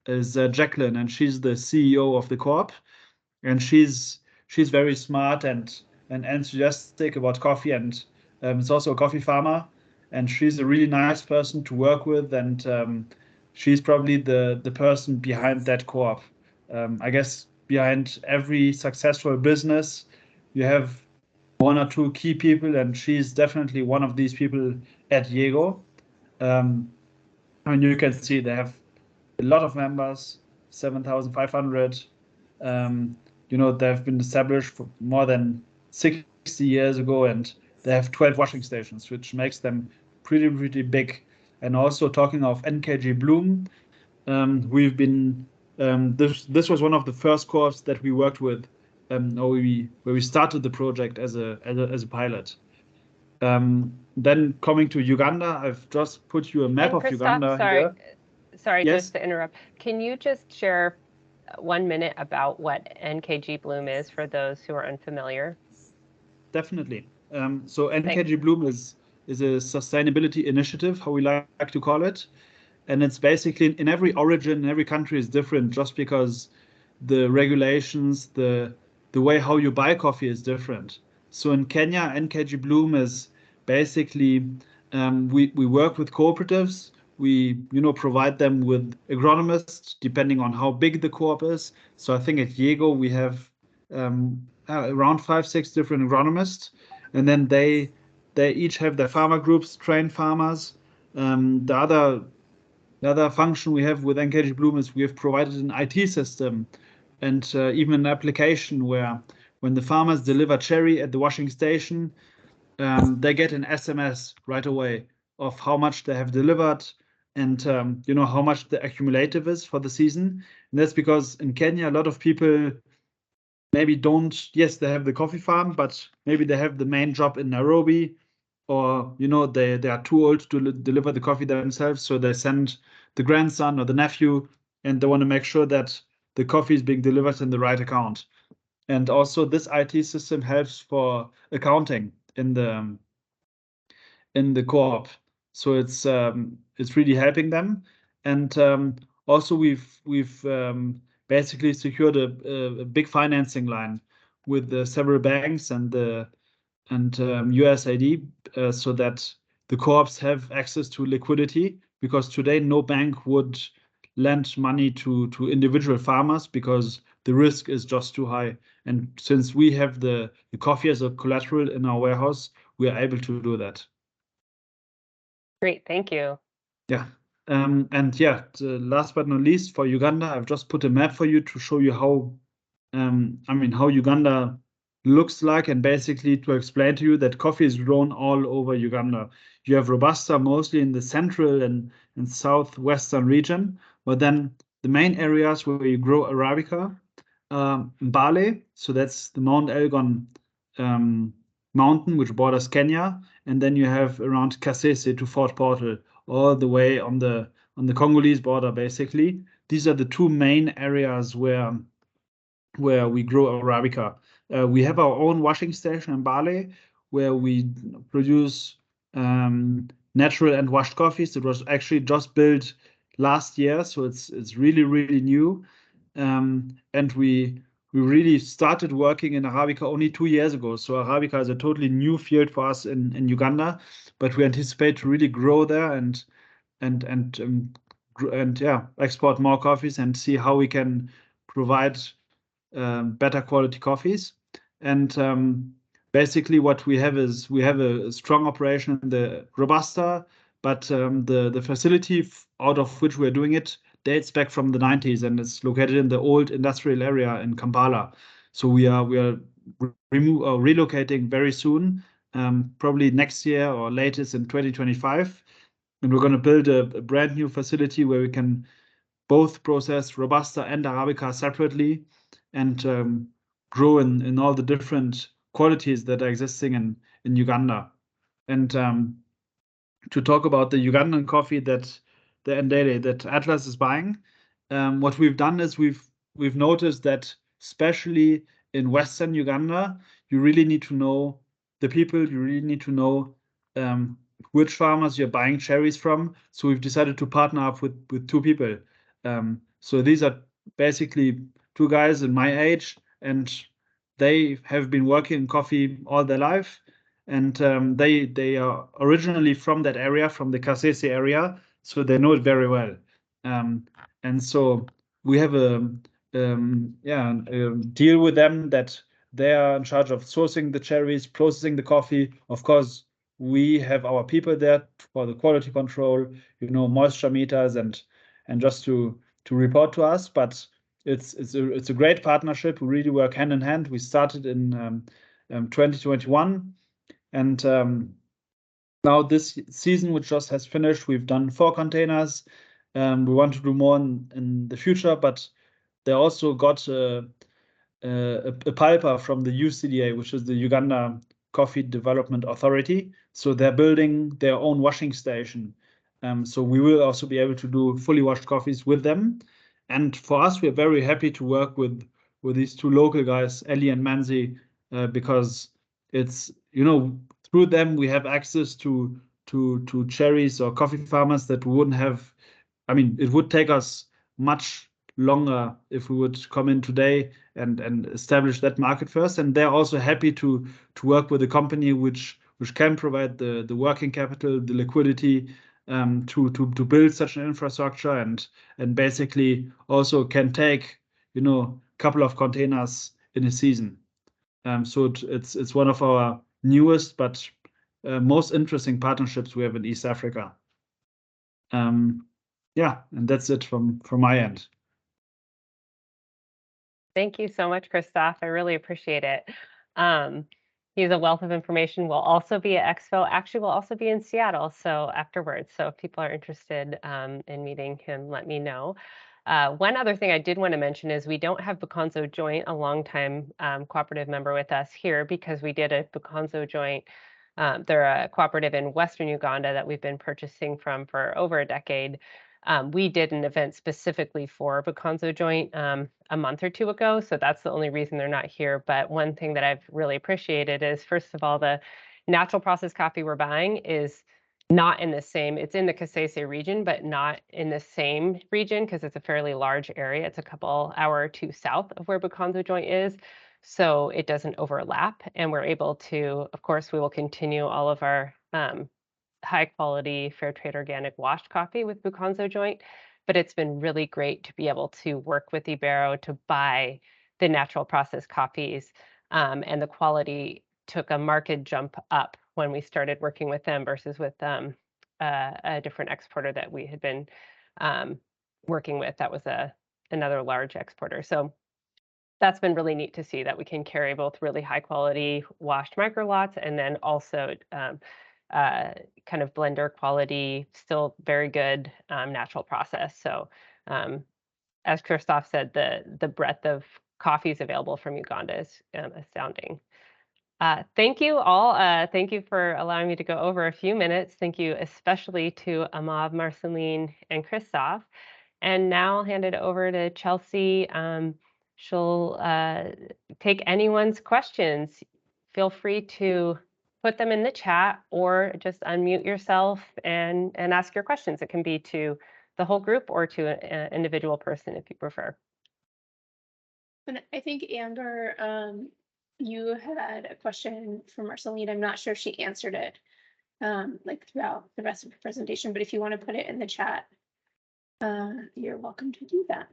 is Jacqueline, and she's the CEO of the co-op. And she's very smart and enthusiastic about coffee, and is also a coffee farmer. And she's a really nice person to work with, and she's probably the person behind that co-op. I guess behind every successful business, you have 1 or 2 key people, and she's definitely one of these people at Yego. And you can see they have a lot of members, 7,500. They've been established for more than 60 years ago, and they have 12 washing stations, which makes them pretty big. And also talking of NKG Bloom, we've been this was one of the first co-ops that we worked with, where we started the project as a pilot. Then coming to Uganda, I've just put you a map of Uganda here. Sorry, Yes? just to interrupt. Can you just share 1 minute about what NKG Bloom is for those who are unfamiliar? Definitely. So NKG Bloom is a sustainability initiative, how we like to call it. And it's basically in every origin, in every country is different, just because the regulations, the way how you buy coffee is different. So in Kenya, NKG Bloom is basically we work with cooperatives. We provide them with agronomists depending on how big the co-op is. So I think at Diego we have around 5-6 different agronomists, and then they each have their farmer groups, train farmers. The other function we have with NKG Bloom is we have provided an IT system and even an application where when the farmers deliver cherry at the washing station, they get an SMS right away of how much they have delivered and how much the accumulative is for the season. And that's because in Kenya, a lot of people maybe don't, yes, they have the coffee farm, but maybe they have the main job in Nairobi, or they are too old to deliver the coffee themselves, so they send the grandson or the nephew, and they want to make sure that the coffee is being delivered in the right account. And also this IT system helps for accounting in the co-op, so it's really helping them. And also we've basically secured a big financing line with several banks and USAID, so that the co-ops have access to liquidity, because today no bank would lend money to individual farmers because the risk is just too high. And since we have the coffee as a collateral in our warehouse, we are able to do that. Great, thank you. Yeah. And yeah, last but not least, for Uganda, I've just put a map for you to show you how, how Uganda looks like, and basically to explain to you that coffee is grown all over Uganda. You have Robusta mostly in the central and southwestern region, but then the main areas where you grow Arabica, Mbale, so that's the Mount Elgon mountain which borders Kenya, and then you have around Kasese to Fort Portal, all the way on the Congolese border, basically. These are the two main areas where we grow Arabica. We have our own washing station in Bale, where we produce natural and washed coffees. It was actually just built last year, so it's really new. And we really started working in Arabica only 2 years ago. So Arabica is a totally new field for us in Uganda, but we anticipate to really grow there and yeah, export more coffees and see how we can provide better quality coffees. And basically what we have is we have a strong operation in the Robusta, but the facility out of which we're doing it dates back from the 90s, and it's located in the old industrial area in Kampala. So we are relocating very soon, probably next year or latest in 2025. And we're going to build a brand new facility where we can both process Robusta and Arabica separately and grow in all the different qualities that are existing in Uganda. And to talk about the Ugandan coffee that Atlas is buying, what we've done is we've noticed that especially in Western Uganda, you really need to know the people, you really need to know which farmers you're buying cherries from. So we've decided to partner up with two people. So these are basically two guys in my age, and they have been working in coffee all their life. And they are originally from that area, from the Kasese area, so they know it very well. And so we have a deal with them that they are in charge of sourcing the cherries, processing the coffee. Of course, we have our people there for the quality control, moisture meters and just to report to us. But it's a great partnership. We really work hand in hand. We started in 2021. And now this season, which just has finished, we've done 4 containers. We want to do more in the future, but they also got a pulper from the UCDA, which is the Uganda Coffee Development Authority. So they're building their own washing station. So we will also be able to do fully washed coffees with them. And for us, we're very happy to work with these two local guys, Ellie and Manzi, because it's, through them we have access to cherries or coffee farmers that we wouldn't have. I mean, it would take us much longer if we would come in today and establish that market first. And they're also happy to work with a company which can provide the working capital, the liquidity, to build such an infrastructure, and basically also can take, you know, a couple of containers in a season. So it's one of our newest but most interesting partnerships we have in East Africa. Yeah, and that's it from my end. Thank you so much, Christophe. I really appreciate it. He's a wealth of information. We'll also be at Expo. Actually, we'll also be in Seattle, so afterwards. So if people are interested in meeting him, let me know. One other thing I did want to mention is we don't have Bukonzo Joint, a longtime cooperative member with us here, because we did a Bukonzo Joint. They're a cooperative in Western Uganda that we've been purchasing from for over a decade. We did an event specifically for Bukonzo Joint a month or two ago, so that's the only reason they're not here. But one thing that I've really appreciated is, first of all, the natural processed coffee we're buying is not in the same, it's in the Kasese region, but not in the same region because it's a fairly large area. It's a couple hour or two south of where Bukonzo Joint is, so it doesn't overlap. And we're able to, of course, we will continue all of our high quality fair trade organic washed coffee with Bukonzo Joint, but it's been really great to be able to work with Ibero to buy the natural processed coffees, and the quality took a marked jump up when we started working with them versus with a different exporter that we had been working with. That was another large exporter. So that's been really neat to see that we can carry both really high quality washed micro lots and then also kind of blender quality, still very good natural process. So as Christophe said, the breadth of coffees available from Uganda is astounding. Thank you all. Thank you for allowing me to go over a few minutes. Thank you especially to Amav, Marceline, and Christophe. And now I'll hand it over to Chelsea. She'll take anyone's questions. Feel free to put them in the chat or just unmute yourself and ask your questions. It can be to the whole group or to an individual person if you prefer. And I think Amber, you had a question for Marceline. I'm not sure if she answered it like throughout the rest of the presentation, but if you want to put it in the chat, you're welcome to do that.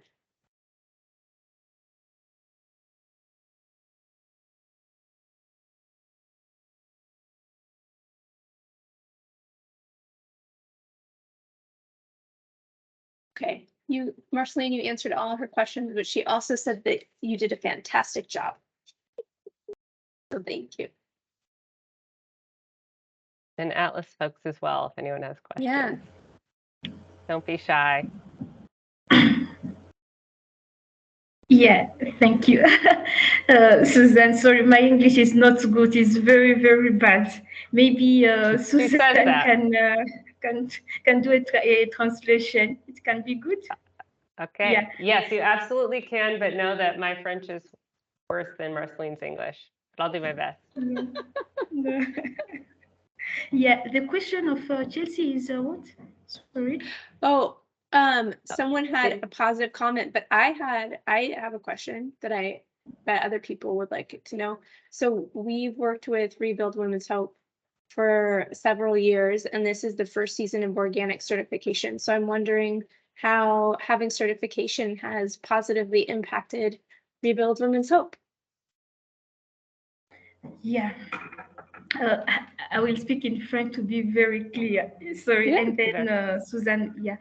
Okay, Marceline, you answered all of her questions, but she also said that you did a fantastic job. So thank you. And Atlas folks as well, if anyone has questions. Yeah. Don't be shy. Yeah, thank you. Susan, sorry, my English is not good. It's very, very bad. Maybe Susan can do a translation. It can be good. Okay. Yeah. Yes, you absolutely can, but know that my French is worse than Marceline's English. But I'll do my best. Yeah, the question of Chelsea is what? Sorry. Oh, someone had a positive comment, but I have a question that other people would like to know. So we've worked with Rebuild Women's Hope for several years, and this is the first season of organic certification. So I'm wondering how having certification has positively impacted Rebuild Women's Hope. Yeah. I will speak in French to be very clear. Sorry. Yeah, And then Suzanne, yeah.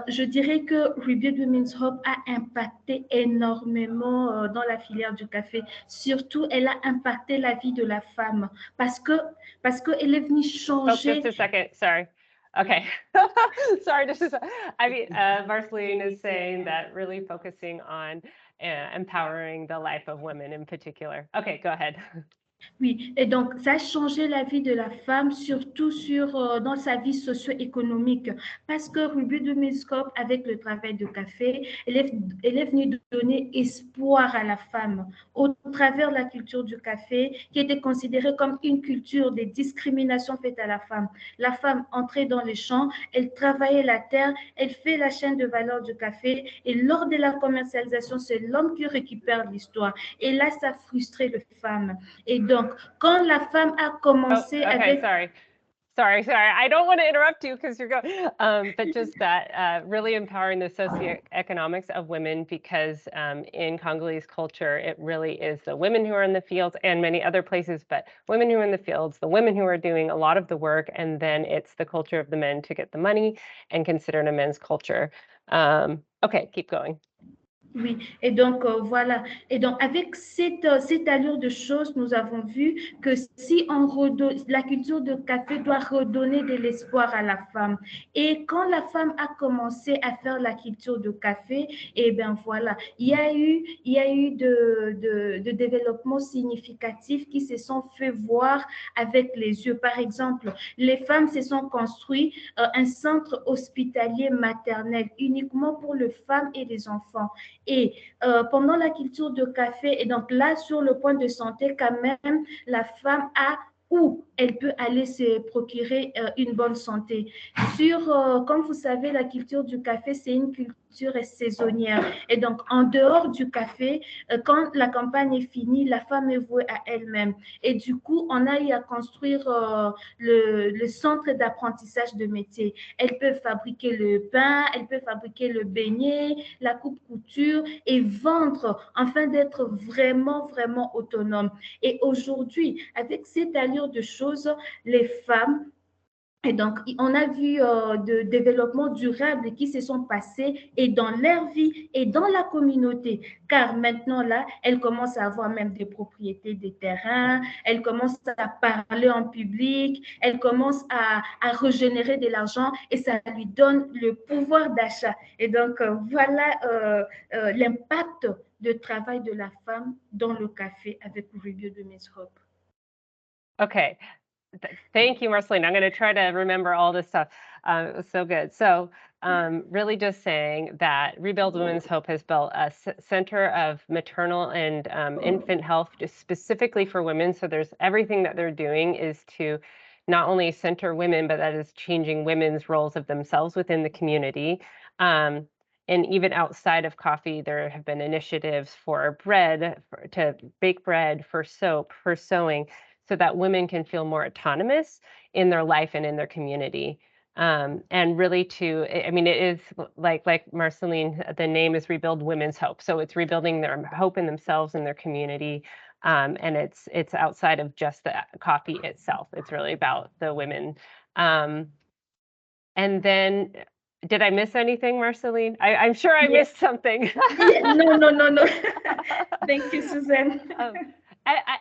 Je dirais que Rebuild Women's Hope a impacté énormément dans la filière du café. Surtout, elle a impacté la vie de la femme parce que elle est venue changer. Oh, just a second. Sorry. Okay. Sorry, I mean, Marceline is saying that really focusing on empowering the life of women in particular. Okay, go ahead. Oui, et donc ça a changé la vie de la femme, surtout dans sa vie socio-économique, parce que Rebuild Women's Hope, avec le travail de café, elle est venue donner espoir l'espoir à la femme au travers de la culture du café, qui était considérée comme une culture des discriminations faites à la femme. La femme entrait dans les champs, elle travaillait la terre, elle fait la chaîne de valeur du café, et lors de la commercialisation, c'est l'homme qui récupère l'histoire. Et là, ça frustrait les femmes. Et donc, quand la femme a commencé avec... Sorry. I don't want to interrupt you because you're going, but just that really empowering the socioeconomics of women, because in Congolese culture, it really is the women who are in the fields and many other places, but women who are in the fields, the women who are doing a lot of the work, and then it's the culture of the men to get the money and considered a men's culture. Okay, keep going. Oui, et donc voilà. Et donc avec cette allure de choses, nous avons vu que si on redonne, la culture de café doit redonner de l'espoir à la femme. Et quand la femme a commencé à faire la culture de café, et bien voilà, il y a eu de développements significatifs qui se sont fait voir avec les yeux. Par exemple, les femmes se sont construit un centre hospitalier maternel uniquement pour les femmes et les enfants. Et pendant la culture de café, et donc là, sur le point de santé, quand même, la femme a où elle peut aller se procurer une bonne santé. Comme vous savez, la culture du café, c'est une culture saisonnière. Et donc, en dehors du café, quand la campagne est finie, la femme est vouée à elle-même. Et du coup, on a eu à construire le centre d'apprentissage de métier. Elle peut fabriquer le pain, elle peut fabriquer le beignet, la coupe-couture et vendre, afin d'être vraiment, vraiment autonome. Et aujourd'hui, avec cette allure de choses, les femmes, et donc, on a vu de développements durables qui se sont passés et dans leur vie et dans la communauté. Car maintenant, là, elles commencent à avoir même des propriétés des terrains, elles commencent à parler en public, elles commencent à régénérer de l'argent et ça lui donne le pouvoir d'achat. Et donc, voilà l'impact de travail de la femme dans le café avec Ruby de Miss Hope. Okay. Thank you, Marceline. I'm going to try to remember all this stuff. It was so good. So really just saying that Rebuild Women's Hope has built a center of maternal and infant health just specifically for women. So there's everything that they're doing is to not only center women, but that is changing women's roles of themselves within the community. And even outside of coffee, there have been initiatives for bread, to bake bread, for soap, for sewing, so that women can feel more autonomous in their life and in their community. And really I mean, it is like Marceline, the name is Rebuild Women's Hope. So it's rebuilding their hope in themselves and their community. And it's outside of just the coffee itself. It's really about the women. And then, did I miss anything, Marceline? I'm sure I missed something. No. Thank you, Suzanne.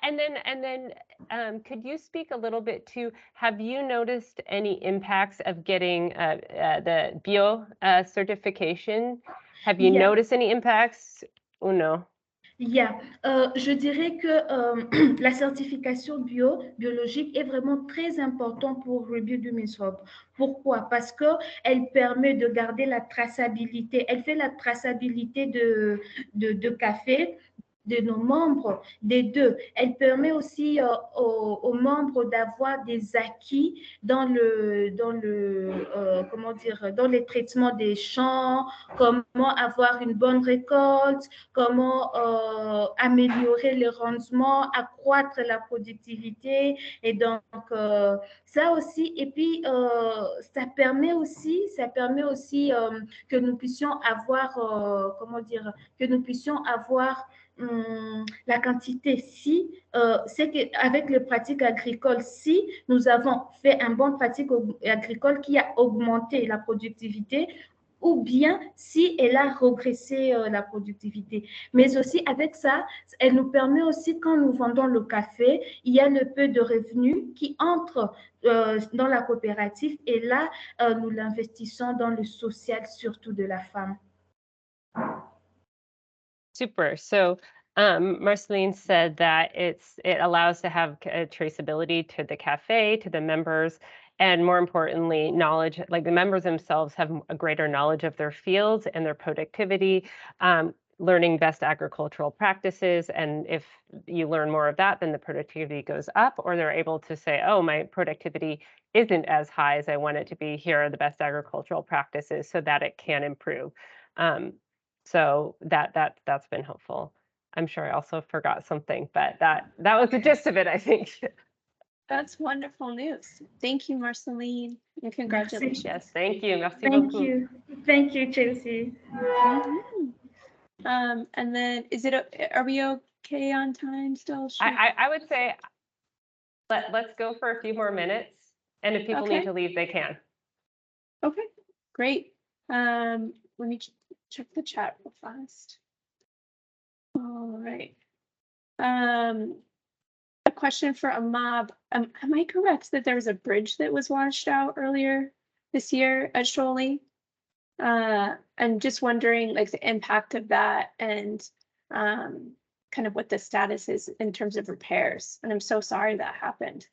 And then, could you speak a little bit to, have you noticed any impacts of getting the bio certification? Have you noticed any impacts or no? Je dirais que la certification biologique est vraiment très importante pour Rebuild Women's Hope. Pourquoi? Parce qu'elle permet de garder la traçabilité. Elle fait la traçabilité de café, de nos membres, des deux. Elle permet aussi aux membres d'avoir des acquis dans dans les traitements des champs, comment avoir une bonne récolte, comment améliorer le rendement, accroître la productivité. Et donc, ça aussi, et puis ça permet aussi que nous puissions avoir, la quantité. C'est qu'avec les pratiques agricoles, si nous avons fait une bonne pratique agricole qui a augmenté la productivité, ou bien si elle a régressé la productivité. Mais aussi avec ça, elle nous permet aussi, quand nous vendons le café, il y a le peu de revenus qui entrent dans la coopérative et là, nous l'investissons dans le social, surtout de la femme. Super. So Marceline said that it allows to have traceability to the cafe, to the members, and more importantly, knowledge, like the members themselves have a greater knowledge of their fields and their productivity. learning best agricultural practices. And if you learn more of that, then the productivity goes up, or they're able to say, oh, my productivity isn't as high as I want it to be. Here are the best agricultural practices so that it can improve. So that's been helpful. I'm sure I also forgot something, but that was the gist of it, I think. That's wonderful news. Thank you, Marceline, and congratulations. Yes, thank you. Merci Thank beaucoup. you. Thank you, Chelsea. And then are we okay on time still? I would say let's go for a few more minutes, and if people need to leave, they can. Okay, great. Let me check the chat real fast. All right. A question for Amab. Am I correct that there was a bridge that was washed out earlier this year at Shoali? I'm just wondering, like, the impact of that and kind of what the status is in terms of repairs. And I'm so sorry that happened.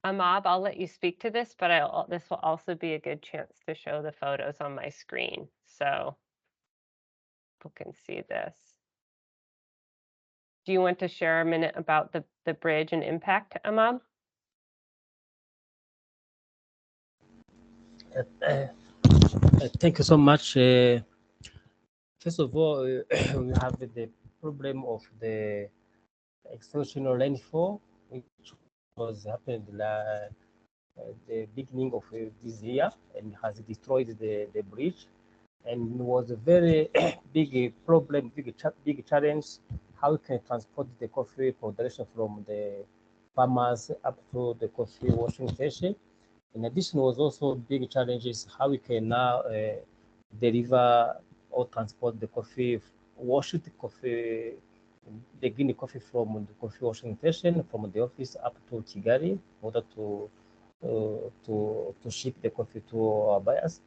Amab, I'll let you speak to this, but this will also be a good chance to show the photos on my screen, so people can see this. Do you want to share a minute about the bridge and impact, Amab? Thank you so much. First of all, we have the problem of the exceptional rainfall, which was happened the beginning of this year and has destroyed the bridge. And it was a very big problem, big challenge, how we can transport the coffee production from the farmers up to the coffee washing station. In addition, was also big challenges how we can now deliver or transport the coffee, wash the coffee, the green coffee from the coffee washing station from the office up to Kigali in order to ship the coffee to our buyers.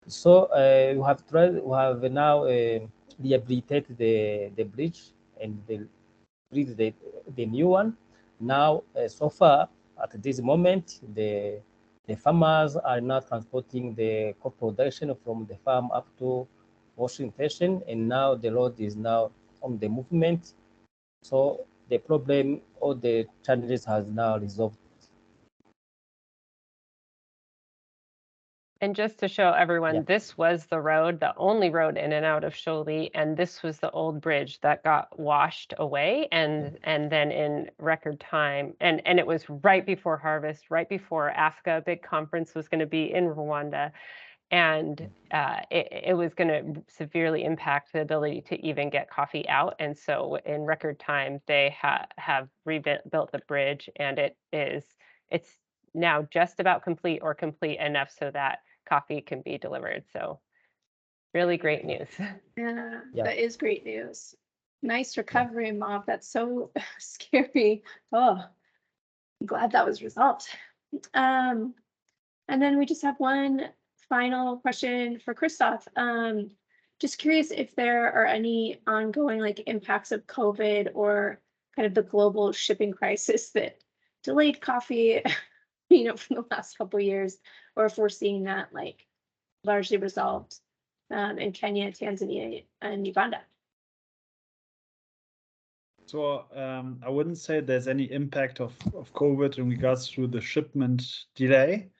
So we have now rehabilitated the bridge and build the new one. Now, so far at this moment, the farmers are now transporting the crop production from the farm up to washing station, and now the road is now on the movement. So the problem or the challenges has now resolved. And just to show everyone, this was the road, the only road in and out of Shoali, and this was the old bridge that got washed away, and then in record time, and it was right before harvest, right before Africa big conference was going to be in Rwanda, and it was going to severely impact the ability to even get coffee out. And so in record time, they have rebuilt the bridge, and it's now just about complete or complete enough so that coffee can be delivered. So really great news. Yeah, that is great news. Nice recovery, Mom. That's so scary. Oh, I'm glad that was resolved. And then we just have one final question for Christoph. Just curious if there are any ongoing impacts of COVID or kind of the global shipping crisis that delayed coffee, for the last couple of years, or if we're seeing that largely resolved in Kenya, Tanzania, and Uganda. So I wouldn't say there's any impact of COVID in regards to the shipment delay,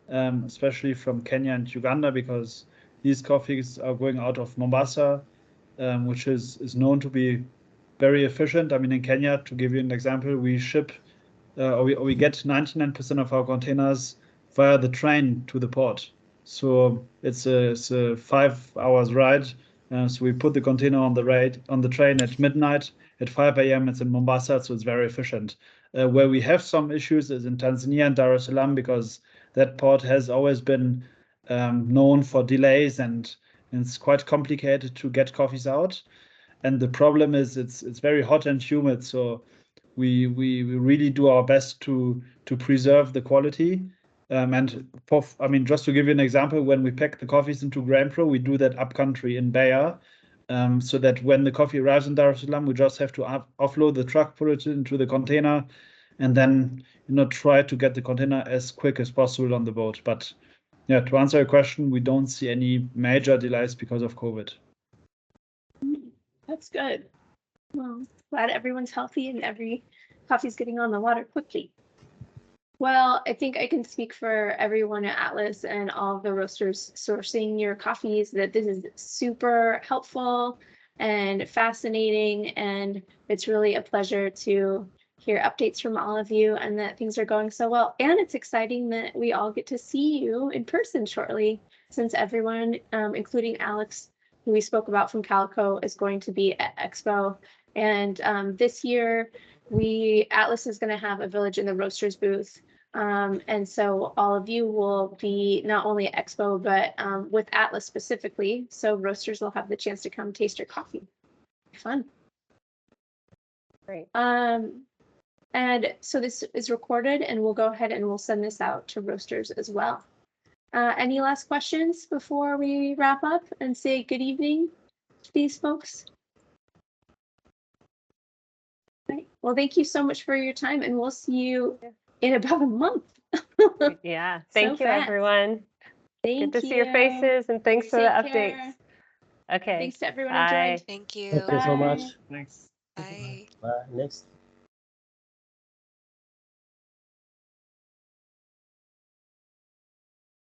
especially from Kenya and Uganda, because these coffees are going out of Mombasa, which is known to be very efficient. I mean, in Kenya, to give you an example, we ship or we get 99% of our containers via the train to the port. So it's a 5 hours ride. So we put the container on the train at midnight. At 5 a.m. it's in Mombasa, so it's very efficient. Where we have some issues is in Tanzania and Dar es Salaam, because that port has always been known for delays, and it's quite complicated to get coffees out. And the problem is it's very hot and humid, so we really do our best to preserve the quality. Just to give you an example, when we pack the coffees into GrainPro, we do that upcountry in Beira, so that when the coffee arrives in Dar es Salaam, we just have to offload the truck, put it into the container, and then try to get the container as quick as possible on the boat. But yeah, to answer your question, we don't see any major delays because of COVID. That's good. Well, glad everyone's healthy and every coffee's getting on the water quickly. Well, I think I can speak for everyone at Atlas and all of the roasters sourcing your coffees that this is super helpful and fascinating, and it's really a pleasure to hear updates from all of you and that things are going so well. And it's exciting that we all get to see you in person shortly, since everyone, including Alex, who we spoke about from Calico, is going to be at Expo. And this year, Atlas is going to have a Village in the Roasters booth. And so all of you will be not only at Expo, but with Atlas specifically. So roasters will have the chance to come taste your coffee. Fun. Great. And so this is recorded, and we'll go ahead and we'll send this out to roasters as well. Any last questions before we wrap up and say good evening to these folks? Right. Well, thank you so much for your time, and we'll see you in about a month. Yeah. Thank So you, fast. everyone. Thank Good to see your you. faces, and thanks for the Take updates. care. Okay. Thanks to everyone who Bye. joined. Thank you. Thank you so Bye. much. Thanks. Bye. Next.